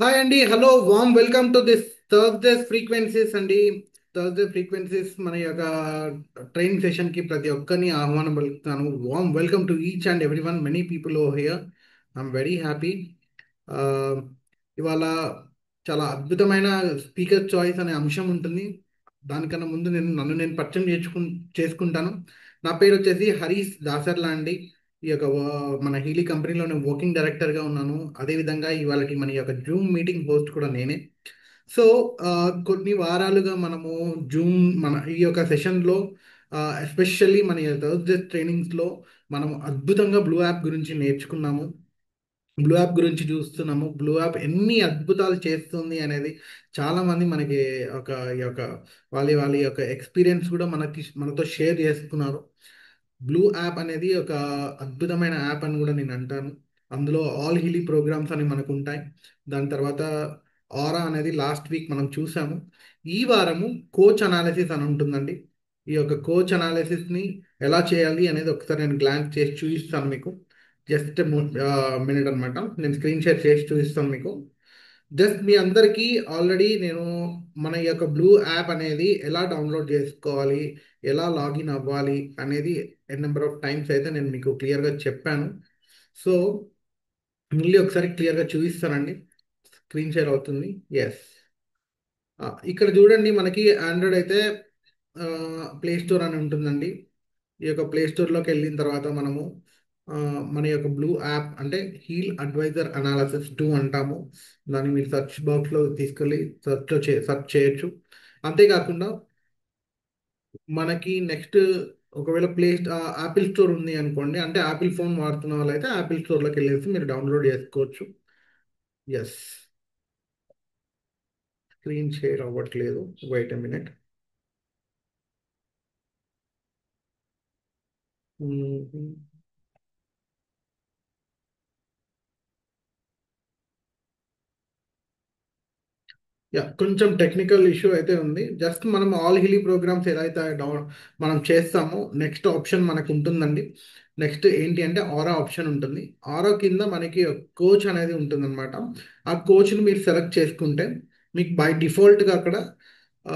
Hi అండి, hello, warm welcome to this Thursday's frequencies అండి. Thursday frequencies మన యొక్క ట్రైనింగ్ సెషన్కి ప్రతి ఒక్కరిని ఆహ్వానం పలుకుతాను. Warm welcome to each and every one, many people over here. I'm very happy. ఇవాళ చాలా అద్భుతమైన స్పీకర్ చాయిస్ అనే అంశం ఉంటుంది. దానికన్నా ముందు నన్ను నేను పరిచయం చేసుకుంటాను. నా పేరు వచ్చేసి హరీష్ దాసర్లా అండి. ఈ యొక్క మన హీలీ కంపెనీలో నేను వర్కింగ్ డైరెక్టర్గా ఉన్నాను. అదేవిధంగా ఇవాళకి మన యొక్క జూమ్ మీటింగ్ హోస్ట్ కూడా నేనే. సో కొన్ని వారాలుగా మనము జూమ్ మన ఈ యొక్క సెషన్లో ఎస్పెషల్లీ మన థర్స్డే ట్రైనింగ్స్లో మనం అద్భుతంగా బ్లూ యాప్ గురించి నేర్చుకున్నాము. బ్లూ యాప్ గురించి చూస్తున్నాము. బ్లూ యాప్ ఎన్ని అద్భుతాలు చేస్తుంది అనేది చాలామంది మనకి ఒక ఈ యొక్క వాళ్ళ యొక్క ఎక్స్పీరియన్స్ కూడా మనతో షేర్ చేసుకున్నారు. బ్లూ యాప్ అనేది ఒక అద్భుతమైన యాప్ అని కూడా నేను అంటాను. అందులో ఆల్ హీలీ ప్రోగ్రామ్స్ అని మనకు ఉంటాయి. దాని తర్వాత ఆరా అనేది లాస్ట్ వీక్ మనం చూసాము. ఈ వారము కోచ్ అనాలిసిస్ అని ఉంటుందండి. ఈ యొక్క కోచ్ అనాలిసిస్ని ఎలా చేయాలి అనేది ఒకసారి నేను గ్లాన్స్ చేసి చూపిస్తాను మీకు. జస్ట్ మినిట్ అనమాట. నేను స్క్రీన్ షేర్ చేసి చూపిస్తాను మీకు. జస్ట్ మీ అందరికీ ఆల్రెడీ నేను మన యొక్క బ్లూ యాప్ అనేది ఎలా డౌన్లోడ్ చేసుకోవాలి, ఎలా లాగిన్ అవ్వాలి అనేది నెంబర్ ఆఫ్ టైమ్స్ అయితే నేను మీకు క్లియర్గా చెప్పాను. సో మళ్ళీ ఒకసారి క్లియర్గా చూపిస్తానండి. స్క్రీన్ షేర్ అవుతుంది. ఎస్. ఇక్కడ చూడండి, మనకి ఆండ్రాయిడ్ అయితే ప్లే స్టోర్ అని ఉంటుందండి. ఈ యొక్క ప్లే స్టోర్లోకి వెళ్ళిన తర్వాత మనము ఆ, మన యొక్క బ్లూ యాప్ అంటే హీల్ అడ్వైజర్ అనాలసిస్ 2 అంటాము. దాన్ని మీరు సెర్చ్ బాక్స్లో తీసుకెళ్ళి సెర్చ్ చేయొచ్చు. అంతేకాకుండా మనకి నెక్స్ట్ ఒకవేళ యాపిల్ స్టోర్ ఉంది అనుకోండి, అంటే యాపిల్ ఫోన్ వాడుతున్న వాళ్ళైతే యాపిల్ స్టోర్లోకి వెళ్ళేసి మీరు డౌన్లోడ్ చేసుకోవచ్చు. ఎస్. స్క్రీన్ షేర్ అవ్వట్లేదు. Wait a minute. యా, కొంచెం టెక్నికల్ ఇష్యూ అయితే ఉంది. జస్ట్ మనం ఆల్ హిలీ ప్రోగ్రామ్స్ ఏదైతే మనం చేస్తామో నెక్స్ట్ ఆప్షన్ మనకు ఉంటుందండి. నెక్స్ట్ ఏంటి అంటే ఆరా ఆప్షన్ ఉంటుంది. ఆరా కింద మనకి కోచ్ అనేది ఉంటుందన్నమాట. ఆ కోచ్ని మీరు సెలెక్ట్ చేసుకుంటే మీకు బై డిఫాల్ట్గా అక్కడ ఆ,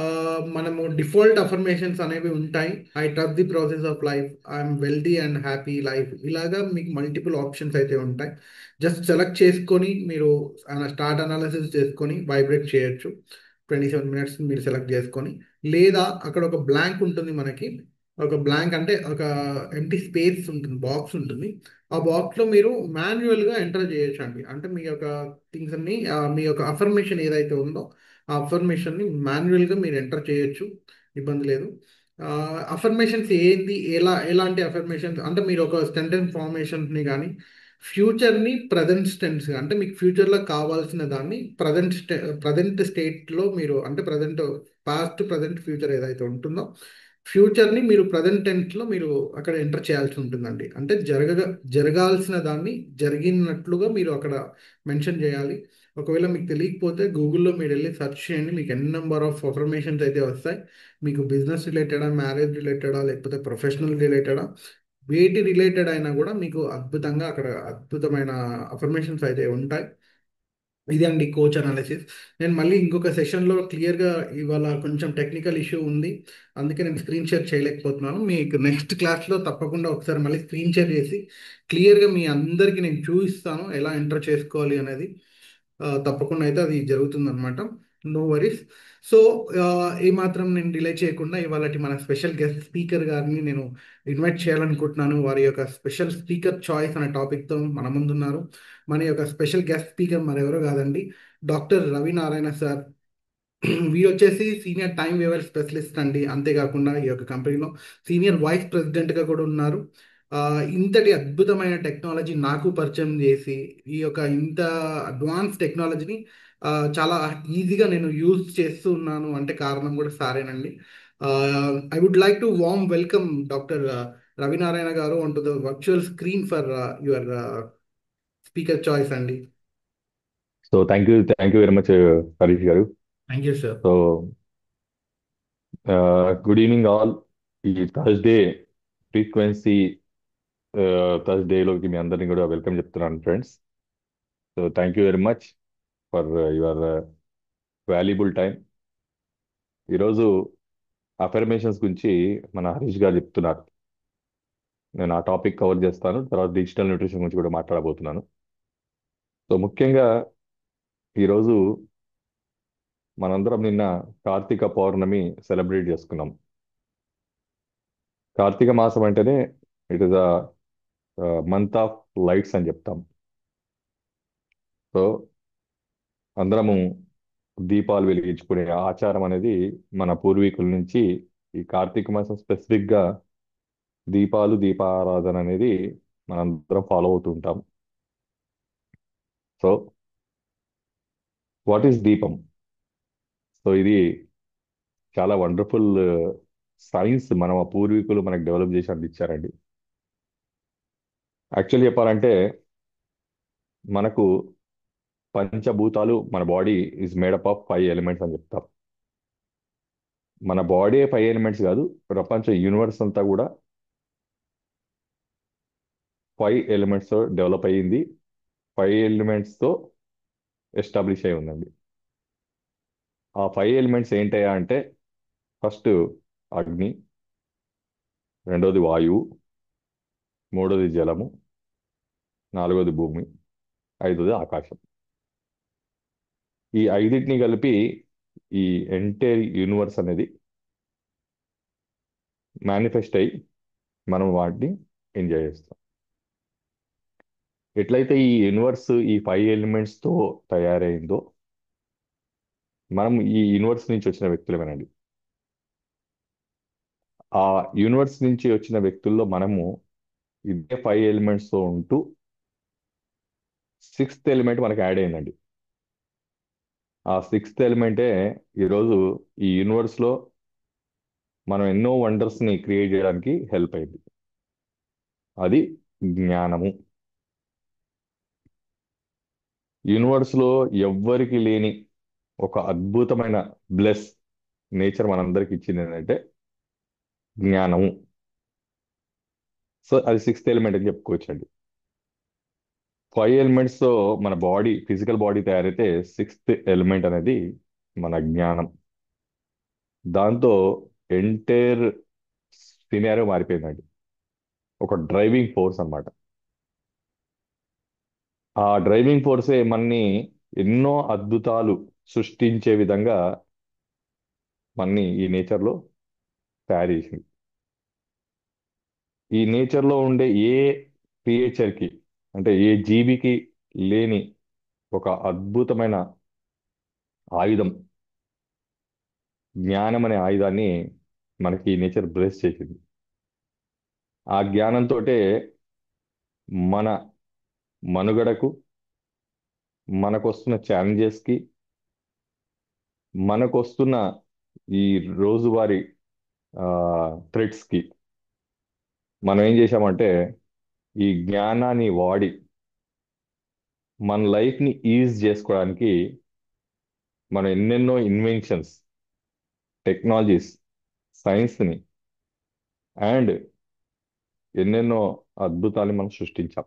మనము డిఫాల్ట్ అఫర్మేషన్స్ అనేవి ఉంటాయి. I trust the process of life, I'm wealthy and happy life, ఇలాగా మీకు మల్టిపుల్ ఆప్షన్స్ అయితే ఉంటాయి. జస్ట్ సెలెక్ట్ చేసుకొని మీరు స్టార్ట్ అనాలిసిస్ చేసుకొని వైబ్రేట్ చేయొచ్చు. 27 minutes మీరు సెలెక్ట్ చేసుకొని, లేదా అక్కడ ఒక బ్లాంక్ ఉంటుంది మనకి. ఒక బ్లాంక్ అంటే ఒక ఎంటీ స్పేస్ ఉంటుంది, బాక్స్ ఉంటుంది. ఆ బాక్స్లో మీరు మాన్యువల్గా ఎంటర్ చేయొచ్చు అండి. అంటే మీ యొక్క థింగ్స్ అన్ని మీ యొక్క అఫర్మేషన్ ఏదైతే ఉందో ఆ అఫర్మేషన్ని మాన్యువల్గా మీరు ఎంటర్ చేయొచ్చు. ఇబ్బంది లేదు. అఫర్మేషన్స్ ఏంది, ఎలాంటి అఫర్మేషన్స్ అంటే మీరు ఒక సెంటెన్స్ ఫార్మేషన్స్ని కానీ ఫ్యూచర్ని ప్రజెంట్ టెన్స్, అంటే మీకు ఫ్యూచర్లో కావాల్సిన దాన్ని ప్రజెంట్ స్టేట్లో మీరు అంటే ప్రజెంట్ పాస్ట్ ప్రజెంట్ ఫ్యూచర్ ఏదైతే ఉంటుందో ఫ్యూచర్ని మీరు ప్రజెంట్ టెన్స్లో మీరు అక్కడ ఎంటర్ చేయాల్సి ఉంటుందండి. అంటే జరగాల్సిన దాన్ని జరిగినట్లుగా మీరు అక్కడ మెన్షన్ చేయాలి. ఒకవేళ మీకు తెలియకపోతే గూగుల్లో మీరు వెళ్ళి సెర్చ్ చేయండి. మీకు ఎన్ని నెంబర్ ఆఫ్ అఫర్మేషన్స్ అయితే వస్తాయి. మీకు బిజినెస్ రిలేటెడా, మ్యారేజ్ రిలేటెడా, లేకపోతే ప్రొఫెషనల్ రిలేటెడా, వేటి రిలేటెడ్ అయినా కూడా మీకు అద్భుతంగా అక్కడ అద్భుతమైన అఫర్మేషన్స్ అయితే ఉంటాయి. ఇది అండి కోచ్ అనాలిసిస్. నేను మళ్ళీ ఇంకొక సెషన్లో క్లియర్గా, ఇవాళ కొంచెం టెక్నికల్ ఇష్యూ ఉంది, అందుకే నేను స్క్రీన్ షేర్ చేయలేకపోతున్నాను. మీకు నెక్స్ట్ క్లాస్లో తప్పకుండా ఒకసారి మళ్ళీ స్క్రీన్ షేర్ చేసి క్లియర్గా మీ అందరికీ నేను చూపిస్తాను ఎలా ఎంటర్ చేసుకోవాలి అనేది. తప్పకుండా అయితే అది జరుగుతుందన్నమాట. No worries. సో ఏమాత్రం నేను డిలే చేయకుండా ఇవాళ మన స్పెషల్ గెస్ట్ స్పీకర్ గారిని నేను ఇన్వైట్ చేయాలనుకుంటున్నాను. వారి యొక్క స్పెషల్ స్పీకర్ చాయిస్ అనే టాపిక్తో మన ముందున్నారు. మన యొక్క స్పెషల్ గెస్ట్ స్పీకర్ మరెవరో కాదండి, డాక్టర్ రవి నారాయణ సార్. వీరు వచ్చేసి సీనియర్ టైం వేవర్ స్పెషలిస్ట్ అండి. అంతేకాకుండా ఈ యొక్క కంపెనీలో సీనియర్ వైస్ ప్రెసిడెంట్గా కూడా ఉన్నారు. ఆ, ఇంతటి అద్భుతమైన టెక్నాలజీ నాకు పరిచయం చేసి ఈ యొక్క ఇంత అడ్వాన్స్ టెక్నాలజీని చాలా ఈజీగా నేను యూజ్ చేస్తూ ఉన్నాను అంటే కారణం కూడా సారేనండి. I would like to warm welcome doctor Ravinarayana garu on to the virtual screen for your speaker choice అండి. So thank you very much, Harish garu. Thank you sir. So good evening all. ఈ Thursday frequency థర్స్డేలోకి మీ అందరినీ కూడా welcome చెప్తున్నాను friends. So thank you very much for your valuable time. ఈరోజు affirmations గురించి మన హరీష్ గారు చెప్తున్నారు. నేను ఆ టాపిక్ కవర్ చేస్తాను, తర్వాత డిజిటల్ న్యూట్రిషన్ గురించి కూడా మాట్లాడబోతున్నాను. సో ముఖ్యంగా ఈరోజు మనందరం నిన్న కార్తీక పౌర్ణమి సెలబ్రేట్ చేసుకున్నాం. కార్తీక మాసం అంటేనే it is a month of lights అని చెప్తాం. సో అందరము దీపాలు వెలిగించుకునే ఆచారం అనేది మన పూర్వీకుల నుంచి ఈ కార్తీక మాసం స్పెసిఫిక్ గా దీపారాధన అనేది మనందరం ఫాలో అవుతూ ఉంటాం. సో వాట్ ఈస్ దీపం? సో ఇది చాలా వండర్ఫుల్ సైన్స్ మన పూర్వీకులు మనకు డెవలప్ చేసి అందించారండి. యాక్చువల్లీ చెప్పాలంటే మనకు పంచభూతాలు, మన body is made up of 5 elements అని చెప్తాం. మన బాడీ 5 ఎలిమెంట్స్ కాదు, ప్రపంచ యూనివర్స్ అంతా కూడా 5 ఎలిమెంట్స్ డెవలప్ అయ్యింది, 5 ఎలిమెంట్స్తో ఎస్టాబ్లిష్ అయి ఉందండి. ఆ 5 ఎలిమెంట్స్ ఏంటయ్యా అంటే ఫస్ట్ అగ్ని, రెండోది వాయువు, మూడోది జలము, నాలుగోది భూమి, ఐదోది ఆకాశం. ఈ ఐదింటిని కలిపి ఈ ఎంటైర్ యూనివర్స్ అనేది మేనిఫెస్ట్ అయ్యి మనం వాటిని ఎంజాయ్ చేస్తాం. ఎట్లయితే ఈ యూనివర్స్ ఈ 5 ఎలిమెంట్స్తో తయారైందో, మనం ఈ యూనివర్స్ నుంచి వచ్చిన వ్యక్తులమేనండి. ఆ యూనివర్స్ నుంచి వచ్చిన వ్యక్తుల్లో మనము ఇదే 5 ఎలిమెంట్స్తో ఉంటూ 6th ఎలిమెంట్ మనకి యాడ్ అయిందండి. ఆ 6th ఎలిమెంటే ఈరోజు ఈ యూనివర్స్లో మనం ఎన్నో వండర్స్ని క్రియేట్ చేయడానికి హెల్ప్ అయింది. అది జ్ఞానము. యూనివర్స్లో ఎవ్వరికి లేని ఒక అద్భుతమైన బ్లెస్ నేచర్ మనందరికి ఇచ్చింది ఏంటంటే జ్ఞానము. సో అది 6th ఎలిమెంట్ అని చెప్పుకోవచ్చండి. 5 ఎలిమెంట్స్తో మన బాడీ, ఫిజికల్ బాడీ తయారైతే 6th ఎలిమెంట్ అనేది మన జ్ఞానం. దాంతో ఎంటైర్ సినారియో మారిపోయిందండి. ఒక డ్రైవింగ్ ఫోర్స్ అన్నమాట. ఆ డ్రైవింగ్ ఫోర్సే మనని ఎన్నో అద్భుతాలు సృష్టించే విధంగా మనని ఈ నేచర్లో తయారు చేసింది. ఈ నేచర్లో ఉండే ఏ క్రియేచర్కి, అంటే ఏ జీవికి లేని ఒక అద్భుతమైన ఆయుధం, జ్ఞానం అనే ఆయుధాన్ని మనకి ఈ నేచర్ బ్లెస్ చేసింది. ఆ జ్ఞానంతో మన మనుగడకు, మనకొస్తున్న ఛాలెంజెస్కి, మనకొస్తున్న ఈ రోజువారీ థ్రెట్స్కి మనం ఏం చేశామంటే ఈ జ్ఞానాన్ని వాడి మన లైఫ్ని ఈజ్ చేసుకోవడానికి మనం ఎన్నెన్నో ఇన్వెన్షన్స్, టెక్నాలజీస్, సైన్స్ని అండ్ ఎన్నెన్నో అద్భుతాన్ని మనం సృష్టించాం.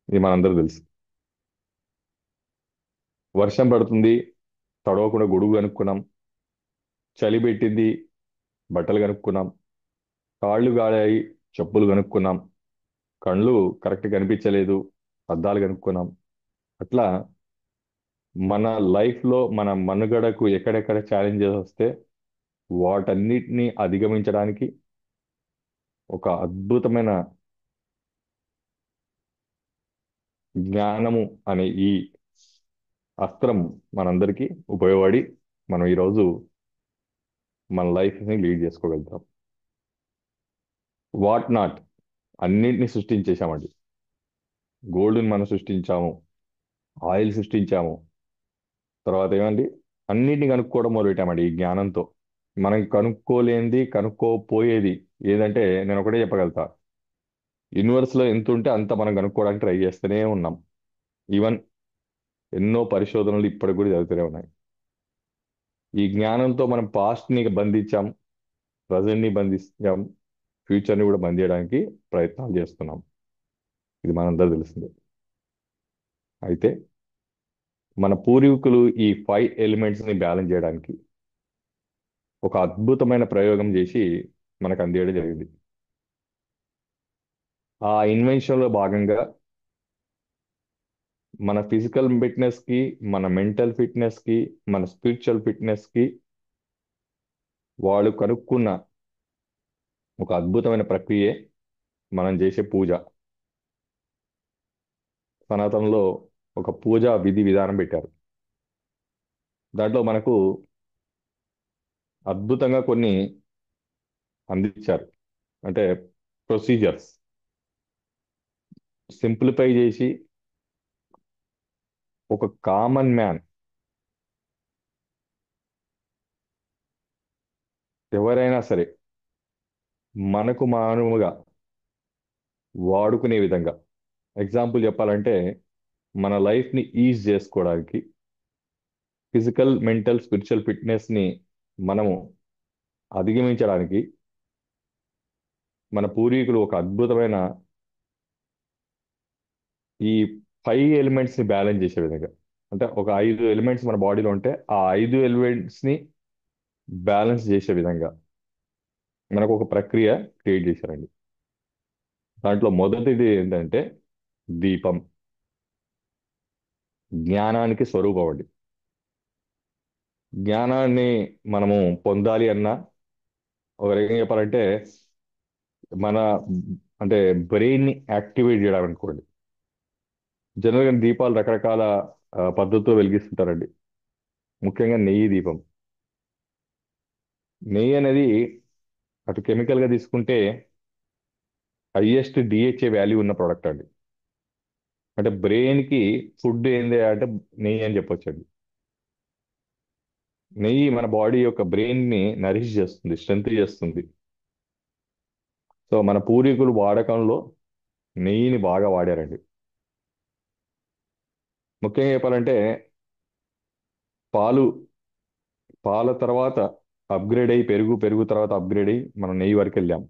ఇది మనందరూ తెలుసు. వర్షం పడుతుంది, తడవకుండా గొడుగు కనుక్కున్నాం. చలి పెట్టింది, బట్టలు కనుక్కున్నాం. కాళ్ళు గాలాయి, చెప్పులు కనుక్కున్నాం. కళ్ళు కరెక్ట్ కనిపించలేదు, అద్దాలు కనుక్కున్నాం. అట్లా మన లైఫ్లో మన మనుగడకు ఎక్కడెక్కడ ఛాలెంజెస్ వస్తే వాటన్నిటిని అధిగమించడానికి ఒక అద్భుతమైన జ్ఞానము అనే ఈ అస్త్రం మనందరికీ ఉపయోగపడి మనం ఈరోజు మన లైఫ్ని లీడ్ చేసుకోగలుగుతాం. వాట్ నాట్ అన్నింటినీ సృష్టించేశామండి. గోల్డ్ని మనం సృష్టించాము, ఆయిల్ సృష్టించాము, తర్వాత ఏమండి అన్నిటిని కనుక్కోవడం మొదలుపెట్టామండి ఈ జ్ఞానంతో. మనం కనుక్కోలేనిది, కనుక్కోపోయేది ఏదంటే నేను ఒకటే చెప్పగలుగుతా, యూనివర్స్లో ఎంత ఉంటే అంత మనం కనుక్కోవడానికి ట్రై చేస్తూనే ఉన్నాం. ఈవెన్ ఎన్నో పరిశోధనలు ఇప్పటికి కూడా జరుగుతూనే ఉన్నాయి. ఈ జ్ఞానంతో మనం పాస్ట్ని బంధించాం, ప్రజెంట్ని బంధించాం, ఫ్యూచర్ని కూడా బంధించడానికి ప్రయత్నాలు చేస్తున్నాం. ఇది మనందరూ తెలిసిందే. అయితే మన పూర్వీకులు ఈ 5 ఎలిమెంట్స్ ని బ్యాలెన్స్ చేయడానికి ఒక అద్భుతమైన ప్రయోగం చేసి మనకు అందేయడం జరిగింది. ఆ ఇన్వెన్షన్ లో భాగంగా మన ఫిజికల్ ఫిట్నెస్ కి, మన మెంటల్ ఫిట్నెస్ కి, మన స్పిరిచువల్ ఫిట్నెస్ కి వాళ్ళు కనుక్కున్న ఒక అద్భుతమైన ప్రక్రియే మనం చేసే పూజ. సనాతనంలో ఒక పూజా విధి విధానం పెట్టారు. దాంట్లో మనకు అద్భుతంగా కొన్ని అందించారు. అంటే ప్రొసీజర్స్ సింప్లిఫై చేసి ఒక కామన్ మ్యాన్ ఎవరైనా సరే మనకు మానవుగా వాడుకునే విధంగా, ఎగ్జాంపుల్ చెప్పాలంటే మన లైఫ్ ని ఈజ్ చేసుకోవడానికి ఫిజికల్, మెంటల్, స్పిరిచువల్ ఫిట్నెస్ ని మనము అధిగమించడానికి మన పూర్వీకులు ఒక అద్భుతమైన ఈ 5 ఎలిమెంట్స్ ని బ్యాలెన్స్ చేసే విధంగా, అంటే ఒక 5 ఎలిమెంట్స్ మన బాడీలో ఉంటే ఆ 5 ఎలిమెంట్స్ ని బ్యాలెన్స్ చేసే విధంగా మనకు ఒక ప్రక్రియ క్రియేట్ చేశారండి. దాంట్లో మొదటిది ఏంటంటే దీపం. జ్ఞానానికి స్వరూపం అండి. జ్ఞానాన్ని మనము పొందాలి అన్నా, ఒక రకంగా చెప్పాలంటే మన అంటే బ్రెయిన్ ని యాక్టివేట్ చేయడానికి అనుకోండి. జనరల్గా దీపాలు రకరకాల పద్ధతుల్లో వెలిగిస్తుంటారండి. ముఖ్యంగా నెయ్యి దీపం. నెయ్యి అనేది అటు కెమికల్ గా తీసుకుంటే హైయెస్ట్ డిహెచ్ఏ వాల్యూ ఉన్న ప్రోడక్ట్ అండి. అంటే బ్రెయిన్ కి ఫుడ్ ఏంది అంటే నెయ్యి అని చెప్పొచ్చండి. నెయ్యి మన బాడీ యొక్క బ్రెయిన్ ని నరిష్ చేస్తుంది, స్ట్రెంత్ చేస్తుంది. సో మన పూర్వీకులు వాడకంలో నెయ్యిని బాగా వాడారండి. ముఖ్యంగా చెప్పాలంటే పాలు, పాల తర్వాత అప్గ్రేడ్ అయ్యి పెరుగు, పెరుగు తర్వాత అప్గ్రేడ్ అయ్యి మనం నెయ్యి వరకు వెళ్ళాం.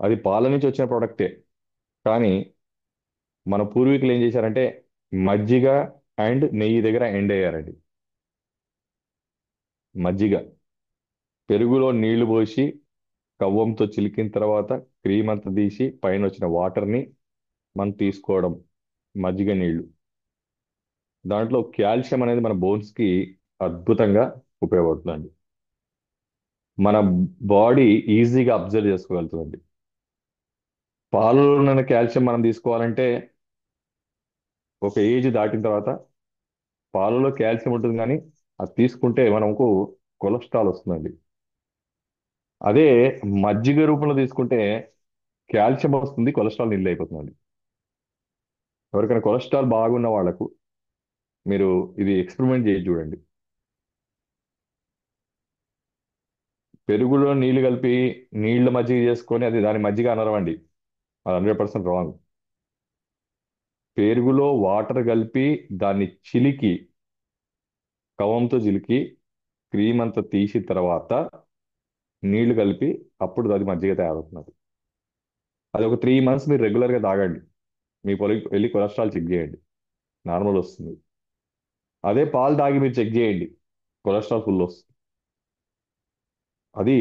అది పాల నుంచి వచ్చిన ప్రోడక్టే. కానీ మన పూర్వీకులు ఏం చేశారంటే మజ్జిగ అండ్ నెయ్యి దగ్గర ఎండ్ అయ్యారండి. మజ్జిగ, పెరుగులో నీళ్లు పోసి కవ్వంతో చిలికిన తర్వాత క్రీమ్ అంతా తీసి పైన వచ్చిన వాటర్ని మనం తీసుకోవడం, మజ్జిగ నీళ్లు. దాంట్లో కాల్షియం అనేది మన బోన్స్ కి అద్భుతంగా ఉపయోగపడుతుందండి. మన బాడీ ఈజీగా అబ్జర్వ్ చేసుకోగలుగుతుందండి. పాలలో ఉన్న కాల్షియం మనం తీసుకోవాలంటే ఒక ఏజ్ దాటిన తర్వాత పాలలో కాల్షియం ఉంటుంది, కానీ అది తీసుకుంటే మనకు కొలెస్ట్రాల్ వస్తుందండి. అదే మజ్జిగ రూపంలో తీసుకుంటే కాల్షియం వస్తుంది, కొలెస్ట్రాల్ నీళ్ళు అయిపోతుందండి. ఎవరికైనా కొలెస్ట్రాల్ బాగున్న వాళ్ళకు మీరు ఇది ఎక్స్పెరిమెంట్ చేసి చూడండి. పెరుగులో నీళ్లు కలిపి నీళ్ల మజ్జిగ చేసుకొని అది దాని మజ్జిగ అనరవండి. అది 100% రాంగ్. పెరుగులో వాటర్ కలిపి దాన్ని చిలికి, కవంతో చిలికి క్రీమ్ అంతా తీసిన తర్వాత నీళ్లు కలిపి అప్పుడు అది మజ్జిగ తయారవుతున్నది. అది ఒక 3 మంత్స్ మీరు రెగ్యులర్గా తాగండి. మీ పొలికి వెళ్ళి కొలెస్ట్రాల్ చెక్ చేయండి, నార్మల్ వస్తుంది. అదే పాలు తాగి మీరు చెక్ చేయండి, కొలెస్ట్రాల్ ఫుల్ వస్తుంది. అది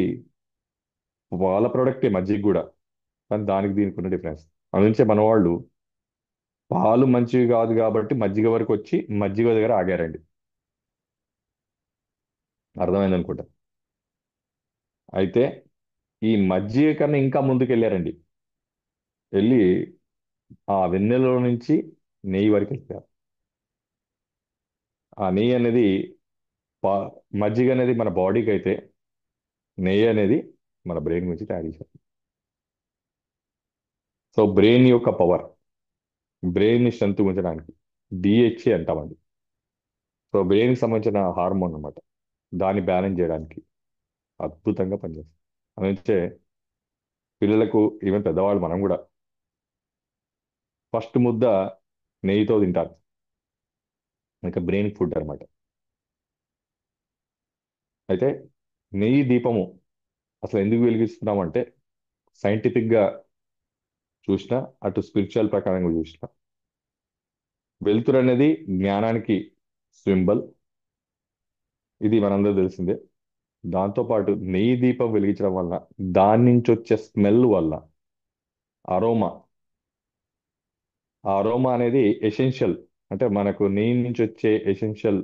వాళ్ళ ప్రోడక్టే మజ్జిగ కూడా, కానీ దానికి దీనికి ఉన్న డిఫరెన్స్. అందుంచే మన వాళ్ళు పాలు మంచివి కాదు కాబట్టి మజ్జిగ వరకు వచ్చి మజ్జిగ దగ్గర ఆగారండి. అర్థమైంది అనుకుంటా. అయితే ఈ మజ్జిగ కన్నా ఇంకా ముందుకు వెళ్ళారండి. వెళ్ళి ఆ వెన్నెలలో నుంచి నెయ్యి వరకు వెళ్ళారు. ఆ నెయ్యి అనేది పా మజ్జిగ అనేది మన బాడీకి అయితే నెయ్యి అనేది మన బ్రెయిన్ గురించి తయారు చేశారు. సో బ్రెయిన్ యొక్క పవర్, బ్రెయిన్ ని స్ట్రెంత్ ఉంచడానికి డిహెచ్ఏ అంటామండి. సో బ్రెయిన్ కి సంబంధించిన హార్మోన్ అన్నమాట. దాన్ని బ్యాలెన్స్ చేయడానికి అద్భుతంగా పనిచేస్తుంది. అందుకే పిల్లలకు, ఈవెన్ పెద్దవాళ్ళు మనం కూడా ఫస్ట్ ముద్ద నెయ్యితో తింటారు. ఇంకా బ్రెయిన్ ఫుడ్ అన్నమాట. అయితే నెయ్యి దీపము అసలు ఎందుకు వెలిగిస్తున్నామంటే సైంటిఫిక్ గా చూసినా, అటు స్పిరిచువల్ ప్రకారంగా చూసినా వెలుతురు అనేది జ్ఞానానికి సింబల్, ఇది మనందరూ తెలిసిందే. దాంతోపాటు నెయ్యి దీపం వెలిగించడం వల్ల దాని నుంచి వచ్చే స్మెల్ వల్ల అరోమా, ఆ అరోమా అనేది ఎసెన్షియల్, అంటే మనకు నెయ్యి నుంచి వచ్చే ఎసెన్షియల్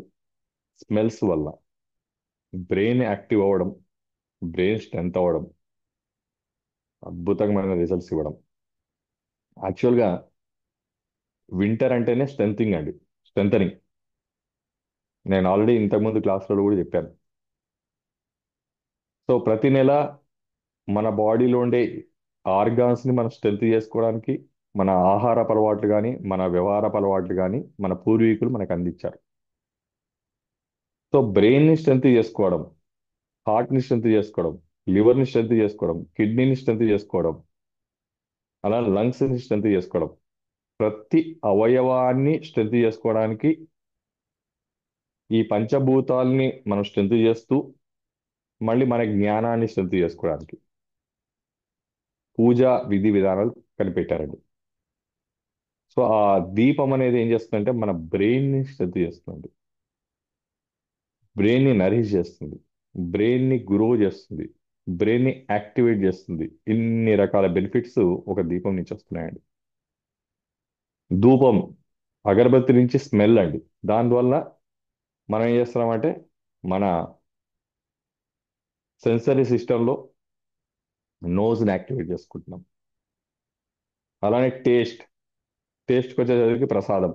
స్మెల్స్ వల్ల బ్రెయిన్ యాక్టివ్ అవ్వడం, బ్రెయిన్ స్ట్రెంత్ అవ్వడం, అద్భుతమైన రిజల్ట్స్ ఇవ్వడం. యాక్చువల్గా వింటర్ అంటేనే స్ట్రెంథింగ్ అండి, స్ట్రెంథనింగ్. నేను ఆల్రెడీ ఇంతకుముందు క్లాసులలో కూడా చెప్పాను. సో ప్రతి నెల మన బాడీలో ఉండే ఆర్గాన్స్ని మనం స్ట్రెంత్ చేసుకోవడానికి మన ఆహారపు అలవాట్లు కానీ మన వ్యవహారపు అలవాట్లు కానీ మన పూర్వీకులు మనకు అందించారు. సో బ్రెయిన్ని స్ట్రెంత్ చేసుకోవడం, హార్ట్ని స్ట్రెంత్ చేసుకోవడం, లివర్ని స్ట్రెంత్ చేసుకోవడం, కిడ్నీని స్ట్రెంత్ చేసుకోవడం, అలా లంగ్స్ని స్ట్రెంత్ చేసుకోవడం, ప్రతి అవయవాన్ని స్ట్రెంత్ చేసుకోవడానికి ఈ పంచభూతాల్ని మనం స్ట్రెంత్ చేస్తూ మళ్ళీ మన జ్ఞానాన్ని స్ట్రెంత్ చేసుకోవడానికి పూజా విధి విధానాలు కనిపెట్టారండి. సో ఆ దీపం అనేది ఏం చేస్తుందంటే మన బ్రెయిన్ని స్ట్రెంత్ చేస్తుంది, బ్రెయిన్ని నరిష్ చేస్తుంది, బ్రెయిన్ని గ్రో చేస్తుంది, బ్రెయిన్ని యాక్టివేట్ చేస్తుంది. ఇన్ని రకాల బెనిఫిట్స్ ఒక దీపం నుంచి వస్తున్నాయండి. ధూపం, అగరబత్తి నుంచి స్మెల్ అండి. దానివల్ల మనం ఏం చేస్తున్నామంటే మన సెన్సరీ సిస్టంలో నోజ్ని యాక్టివేట్ చేసుకుంటున్నాం. అలానే టేస్ట్కి వచ్చేసరికి ప్రసాదం,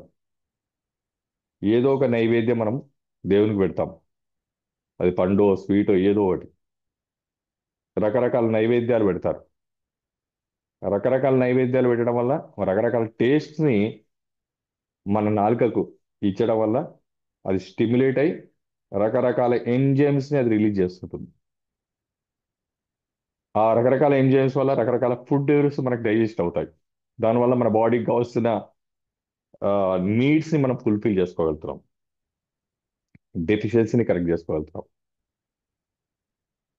ఏదో ఒక నైవేద్యం మనం దేవునికి పెడతాం. అది పండో స్వీటో ఏదో ఒకటి, రకరకాల నైవేద్యాలు పెడతారు. రకరకాల నైవేద్యాలు పెట్టడం వల్ల రకరకాల టేస్ట్ని మన నాలుకకు ఇచ్చడం వల్ల అది స్టిమ్యులేట్ అయి రకరకాల ఎంజైమ్స్ని అది రిలీజ్ చేస్తుంటుంది. ఆ రకరకాల ఎంజైమ్స్ వల్ల రకరకాల ఫుడ్ మనకు డైజెస్ట్ అవుతాయి. దానివల్ల మన బాడీకి కావాల్సిన నీడ్స్ని మనం ఫుల్ఫిల్ చేసుకోగలుగుతాం, డెఫిషియన్సీని కరెక్ట్ చేసుకోగలుగుతాం.